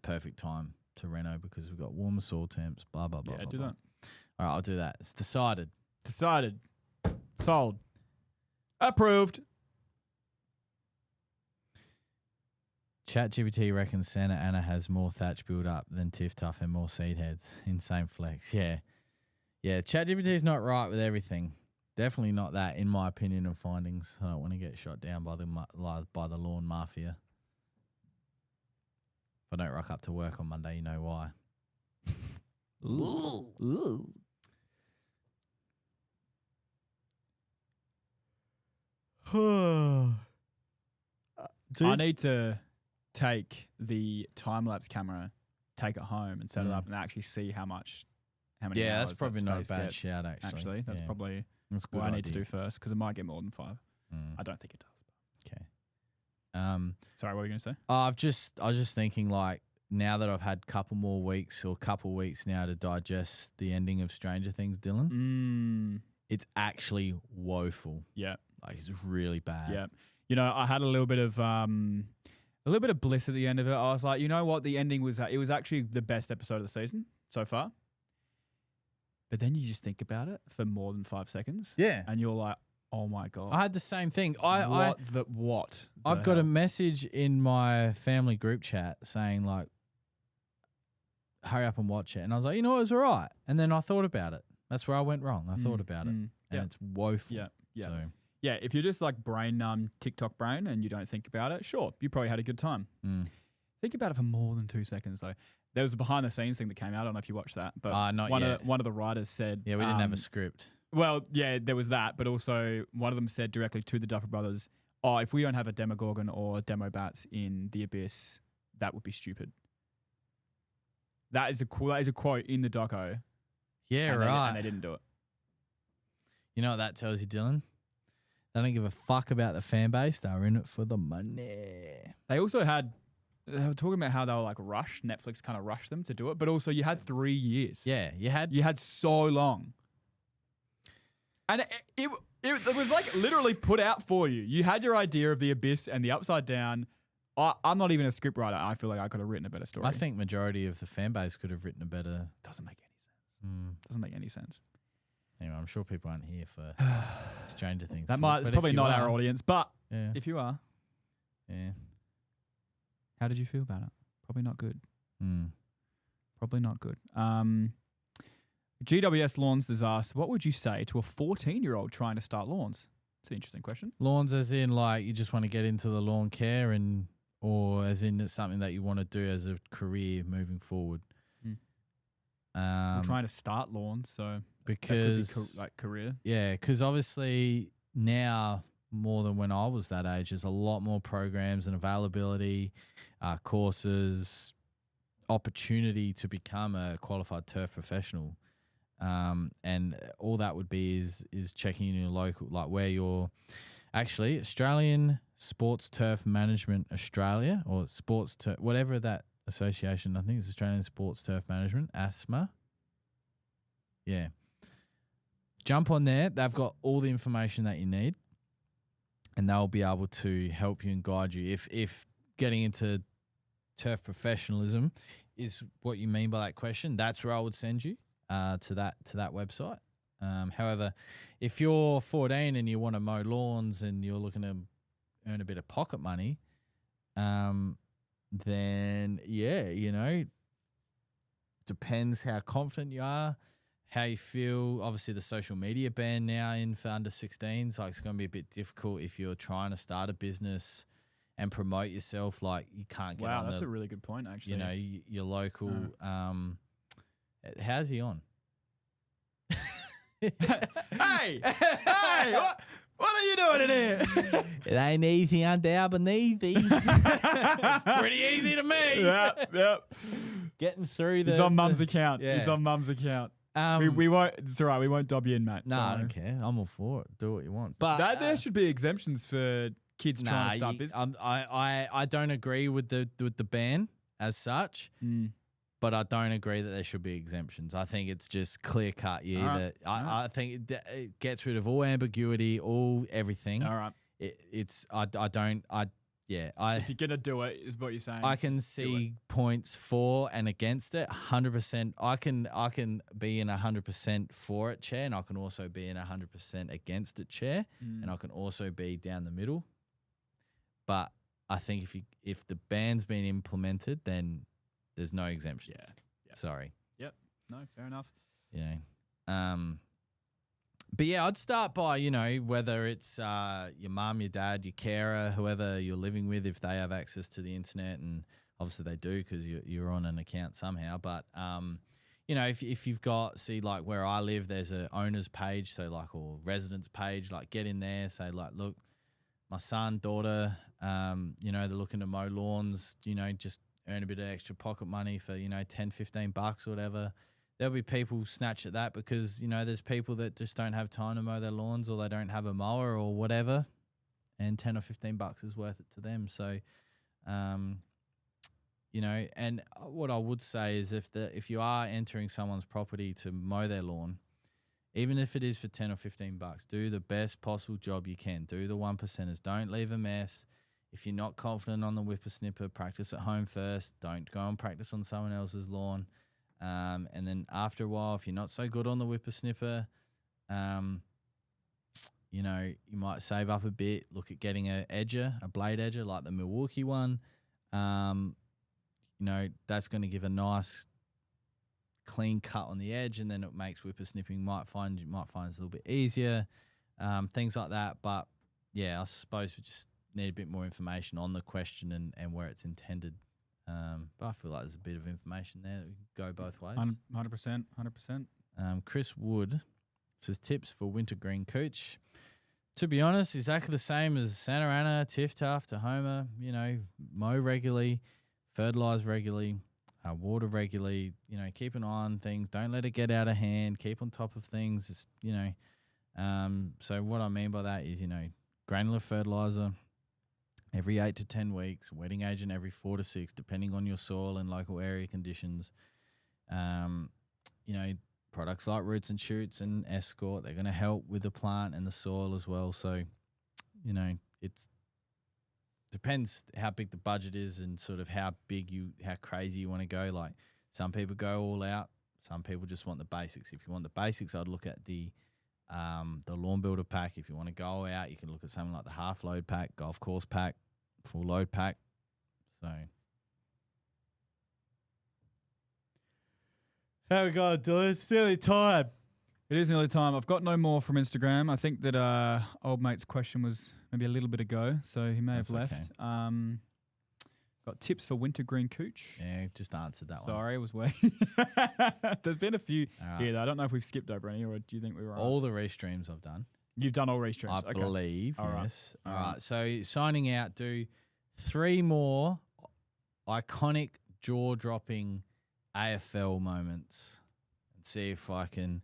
Perfect time to reno because we've got warmer soil temps, blah, blah, blah. Yeah, blah, do blah. that. All right, I'll do that. It's decided. Decided. Sold. Approved. ChatGPT reckons Santa Ana has more thatch build up than Tiff Tuff and more seed heads. Insane flex. Yeah. Yeah, ChatGPT is not right with everything. Definitely not that, in my opinion and findings. I don't want to get shot down by the lawn mafia. If I don't rock up to work on Monday, you know why. Ooh. I need to take the time-lapse camera, take it home and set it up and actually see how many yeah, hours that's probably not a bad gets. shout, actually. That's probably that's what I need to do first because it might get more than 5. I don't think it does. Okay. Sorry, what were you going to say? I was just thinking, now that I've had couple weeks now to digest the ending of Stranger Things, Dylan, it's actually woeful. Yeah. It's really bad. Yeah. You know, I had a little bit of bliss at the end of it. I was like, you know what? The ending was it was actually the best episode of the season so far. But then you just think about it for more than 5 seconds. Yeah. And you're like, Oh my God. I had the same thing. What? I've got a message in my family group chat saying like, hurry up and watch it. And I was like, you know, it was all right. And then I thought about it. That's where I went wrong. I thought about it. And it's woeful. Yeah. Yeah. So. Yeah. If you're just like brain numb TikTok brain and you don't think about it, sure, you probably had a good time. Think about it for more than 2 seconds though. There was a behind the scenes thing that came out. I don't know if you watched that, but one of the writers said, yeah, we didn't have a script. Well, yeah, there was that, but also one of them said directly to the Duffer Brothers, "Oh, if we don't have a Demogorgon or Demo Bats in the Abyss, that would be stupid." That is a quote in the doco. Yeah, and they didn't do it. You know what that tells you, Dylan? They don't give a fuck about the fan base. They're in it for the money. They also had. They were talking about how they were like rushed. Netflix kind of rushed them to do it, but also you had 3 years. Yeah, you had so long. And it was like literally put out for you. You had your idea of the Abyss and the Upside Down. I'm not even a script writer. I feel like I could have written a better story. I think majority of the fan base could have written a better. Doesn't make any sense. Doesn't make any sense. Anyway, I'm sure people aren't here for Stranger Things. It's probably not our audience, but if you are, how did you feel about it? Probably not good. Probably not good. GWS Lawns has asked, what would you say to a 14-year-old trying to start lawns? It's an interesting question. Lawns as in like you just want to get into the lawn care or as in it's something that you want to do as a career moving forward? We're trying to start lawns, so because that could be like career. Yeah, because obviously now more than when I was that age, there's a lot more programs and availability, courses, opportunity to become a qualified turf professional. And all that would be is checking in your local, like where you're actually Australian Sports Turf Management Australia or Sports Turf, whatever that association, I think it's Australian Sports Turf Management, ASMA. Yeah. Jump on there. They've got all the information that you need and they'll be able to help you and guide you. If getting into turf professionalism is what you mean by that question, that's where I would send you. To that website. However, if you're 14 and you want to mow lawns and you're looking to earn a bit of pocket money, then yeah, you know, depends how confident you are, how you feel. Obviously, the social media ban now in for under 16s, like it's going to be a bit difficult if you're trying to start a business and promote yourself. Like you can't get. Wow, that's a really good point. Actually, you know, your local. How's he on? hey, what are you doing in here? It ain't easy under Albanese. It's pretty easy to me. Yep. Getting through He's on Mum's account. Yeah. He's on Mum's account. We won't. It's all right. We won't dob you in, mate. No, I don't care. I'm all for it. Do what you want. But there should be exemptions for kids trying to start business. I don't agree with the ban as such. But I don't agree that there should be exemptions. I think it's just clear cut. I think it gets rid of all ambiguity, everything. All right. If you're gonna do it, is what you're saying. I can see points for and against it. 100%. I can be in 100% for it chair, and I can also be in 100% against it chair, and I can also be down the middle. But I think if the ban's been implemented, then there's no exemptions. Yeah. Sorry. Yep. No, fair enough. You know. But yeah, I'd start by, you know, whether it's your mum, your dad, your carer, whoever you're living with, if they have access to the internet, and obviously they do because you're on an account somehow. But you know, if you've got, see, like where I live, there's a owner's page, so like, or residents page, like get in there, say like, look, my son, daughter, you know, they're looking to mow lawns, you know, just earn a bit of extra pocket money for, you know, 10, 15 bucks or whatever. There'll be people snatch at that because, you know, there's people that just don't have time to mow their lawns or they don't have a mower or whatever, and 10 or 15 bucks is worth it to them. So, you know, and what I would say is if you are entering someone's property to mow their lawn, even if it is for 10 or 15 bucks, do the best possible job you can. Do the 1%ers. Don't leave a mess. If you're not confident on the whippersnipper, practice at home first. Don't go and practice on someone else's lawn. And then after a while, if you're not so good on the whippersnipper, you know, you might save up a bit, look at getting a blade edger like the Milwaukee one. You know, that's going to give a nice clean cut on the edge, and then it makes whippersnipping you might find it's a little bit easier, things like that. But yeah, I suppose we just need a bit more information on the question and where it's intended. But I feel like there's a bit of information there that we can go both ways. 100%. Chris Wood says tips for winter green cooch. To be honest, exactly the same as Santa Ana, Tiff-Tuff, Tahoma. You know, mow regularly, fertilize regularly, water regularly. You know, keep an eye on things. Don't let it get out of hand. Keep on top of things. It's, you know, so what I mean by that is, you know, granular fertilizer every 8 to 10 weeks, wetting agent every 4 to 6, depending on your soil and local area conditions. You know, products like Roots and Shoots and Escort, they're going to help with the plant and the soil as well. So, you know, it's depends how big the budget is and sort of how crazy you want to go. Like some people go all out, some people just want the basics. If you want the basics, I'd look at the Lawn Builder pack. If you want to go out, you can look at something like the half load pack, golf course pack, full load pack. So how we going, Dylan? It's nearly time. It is nearly time. I've got no more from Instagram. I think that old mate's question was maybe a little bit ago, so he may have left. Okay. Got tips for winter green cooch. Yeah, just answered that one. Sorry, I was waiting. There's been a few here, though. I don't know if we've skipped over any, or do you think we were all the restreams I've done? You've done all restreams, I believe, all yes. Right. All right, so signing out, do 3 more iconic, jaw-dropping AFL moments and see if I can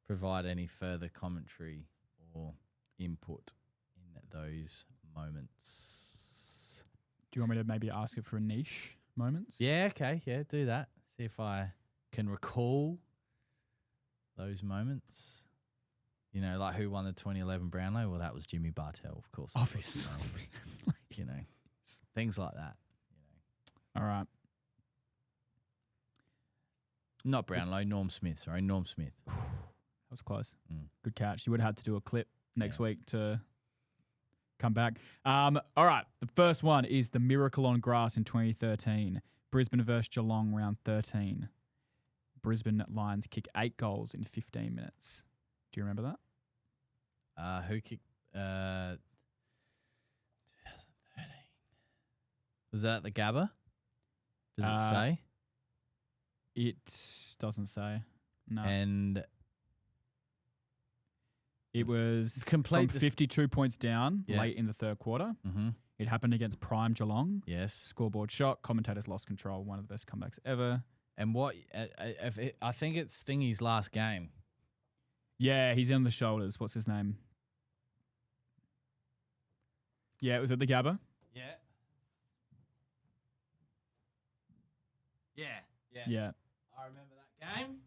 provide any further commentary or input in those moments. Do you want me to maybe ask it for niche moments? Yeah, okay. Yeah, do that. See if I can recall those moments. You know, like who won the 2011 Brownlow? Well, that was Jimmy Bartell, of course. Obviously. You know, things like that. You know. All right. Not Brownlow, Norm Smith. Sorry, Norm Smith. That was close. Good catch. You would have had to do a clip next week to come back. All right. The first one is the Miracle on Grass in 2013. Brisbane versus Geelong, round 13. Brisbane Lions kick 8 goals in 15 minutes. Do you remember that? Who kicked 2013? Was that the Gabba? Does it say? It doesn't say. No. And it was from 52 points down late in the third quarter. Mm-hmm. It happened against Prime Geelong. Yes. Scoreboard shot. Commentators lost control. One of the best comebacks ever. And what? I think it's Thingy's last game. Yeah, he's on the shoulders. What's his name? Yeah, it was at the Gabba. Yeah. Yeah. I remember that game.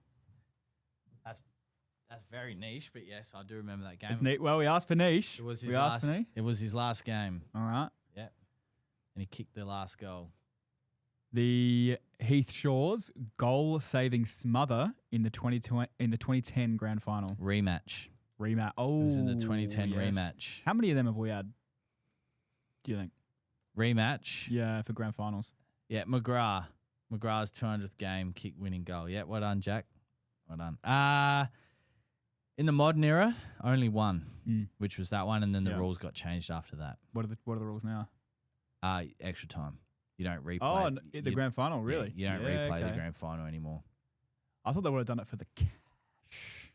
That's very niche, but yes, I do remember that game. It's neat. Well, we asked for niche. It was his last game. All right. Yep. And he kicked the last goal. The Heath Shaw's goal-saving smother in the 2010 grand final. Rematch. Oh, it was in the 2010 rematch. How many of them have we had, do you think? Rematch? Yeah, for grand finals. Yeah, McGrath's 200th game, kick-winning goal. Yeah, well done, Jack. Well done. In the modern era, only one, which was that one, and then the rules got changed after that. What are the rules now? Extra time. You don't replay. Oh, the grand final, really? Yeah, you don't replay the grand final anymore. I thought they would have done it for the cash.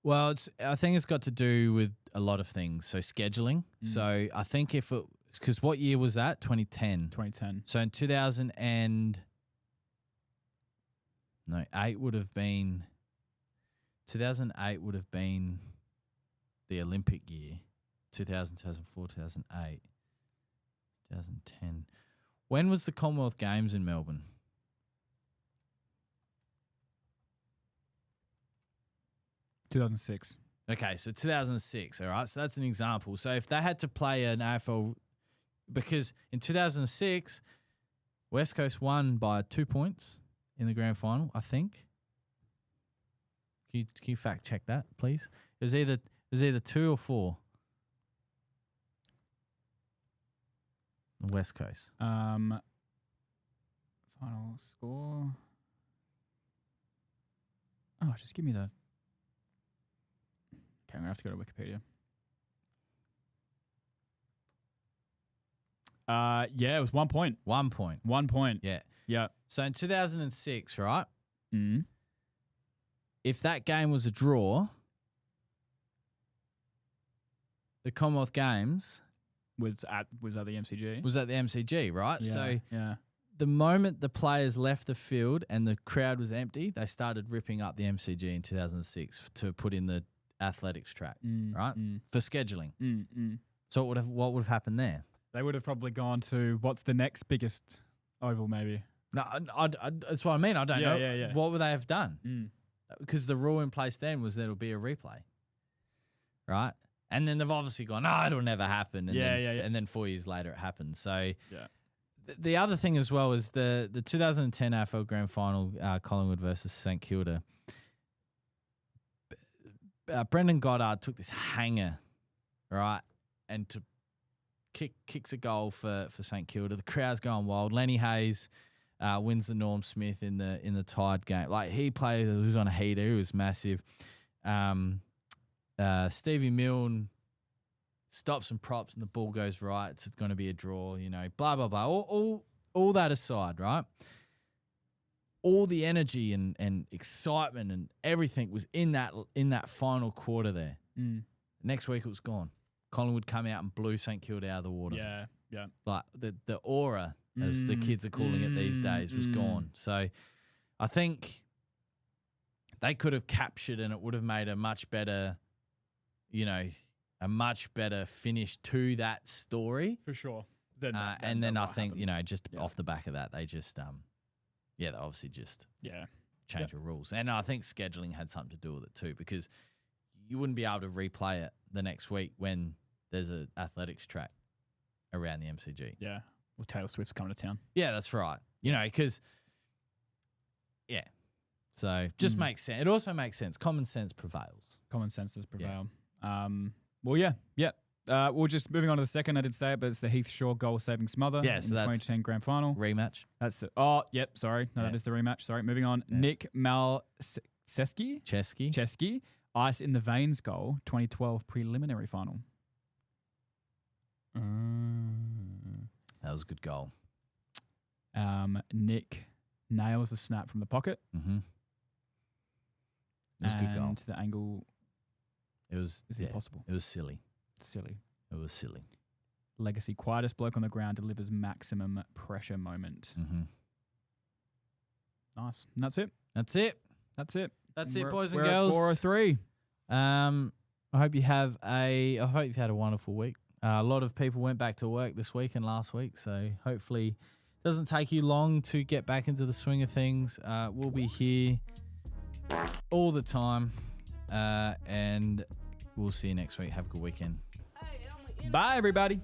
Well, I think it's got to do with a lot of things. So scheduling. So I think because what year was that? 2010. 2010. So in 2008 would have been 2008 would have been the Olympic year. 2000, 2004, 2008, 2010. When was the Commonwealth Games in Melbourne? (2006). Okay, so 2006, all right? So that's an example. So if they had to play an AFL, because in 2006, West Coast won by 2 points in the grand final, I think. Can you fact check that, please? It was either It was either 2 or 4. The West Coast. Final score. Oh, just give me the. Okay, I'm gonna have to go to Wikipedia. Yeah, it was 1 point. 1 point. 1 point. Yeah. Yeah. So in 2006, right? Mm. If that game was a draw, the Commonwealth Games Was at the MCG. was at the MCG, right? Yeah, So yeah. the moment the players left the field and the crowd was empty, they started ripping up the MCG in 2006 to put in the athletics track, right? For scheduling. So what would have happened there? They would have probably gone to what's the next biggest oval, maybe. No, that's what I mean. I don't know. Yeah. What would they have done? Because the rule in place then was there would be a replay, right? And then they've obviously gone, no, it'll never happen. And And then 4 years later it happened. So the other thing as well is the 2010 AFL Grand Final, Collingwood versus St Kilda. Brendan Goddard took this hanger, right, and kicks a goal for St Kilda. The crowd's going wild. Lenny Hayes wins the Norm Smith in the tied game. Like he was on a heater. He was massive. Stevie Milne stops and props and the ball goes right. It's going to be a draw, blah, blah, blah. All that aside, right? All the energy and excitement and everything was in that final quarter there. Next week it was gone. Collingwood come out and blew St Kilda out of the water. Yeah. Like the aura, as the kids are calling it these days, was gone. So I think they could have captured and it would have made a much better finish to that story. For sure. And then I think, just off the back of that, they just, they obviously just change the rules. And I think scheduling had something to do with it too, because you wouldn't be able to replay it the next week when there's an athletics track around the MCG. Yeah. Well, Taylor Swift's coming to town. Yeah, that's right. Because, so just makes sense. It also makes sense. Common sense prevails. Common sense does prevail. We're just moving on to the second. I did say it, but it's the Heath Shaw goal-saving smother. Yeah, so in the that's 2010 Grand Final. Rematch. That's sorry. No, that is the rematch. Sorry, moving on. Yeah. Nick Malceski. Chesky. Ice in the Veins goal, 2012 preliminary final. That was a good goal. Nick nails a snap from the pocket. Mm-hmm. It was a good goal. And the angle is impossible. It was silly. It was silly. Legacy, quietest bloke on the ground, delivers maximum pressure moment. Mm-hmm. Nice. And that's it. That's it, boys and girls. 403. I hope you've had a wonderful week. A lot of people went back to work this week and last week, so hopefully it doesn't take you long to get back into the swing of things. We'll be here all the time, and we'll see you next week. Have a good weekend. Bye, everybody.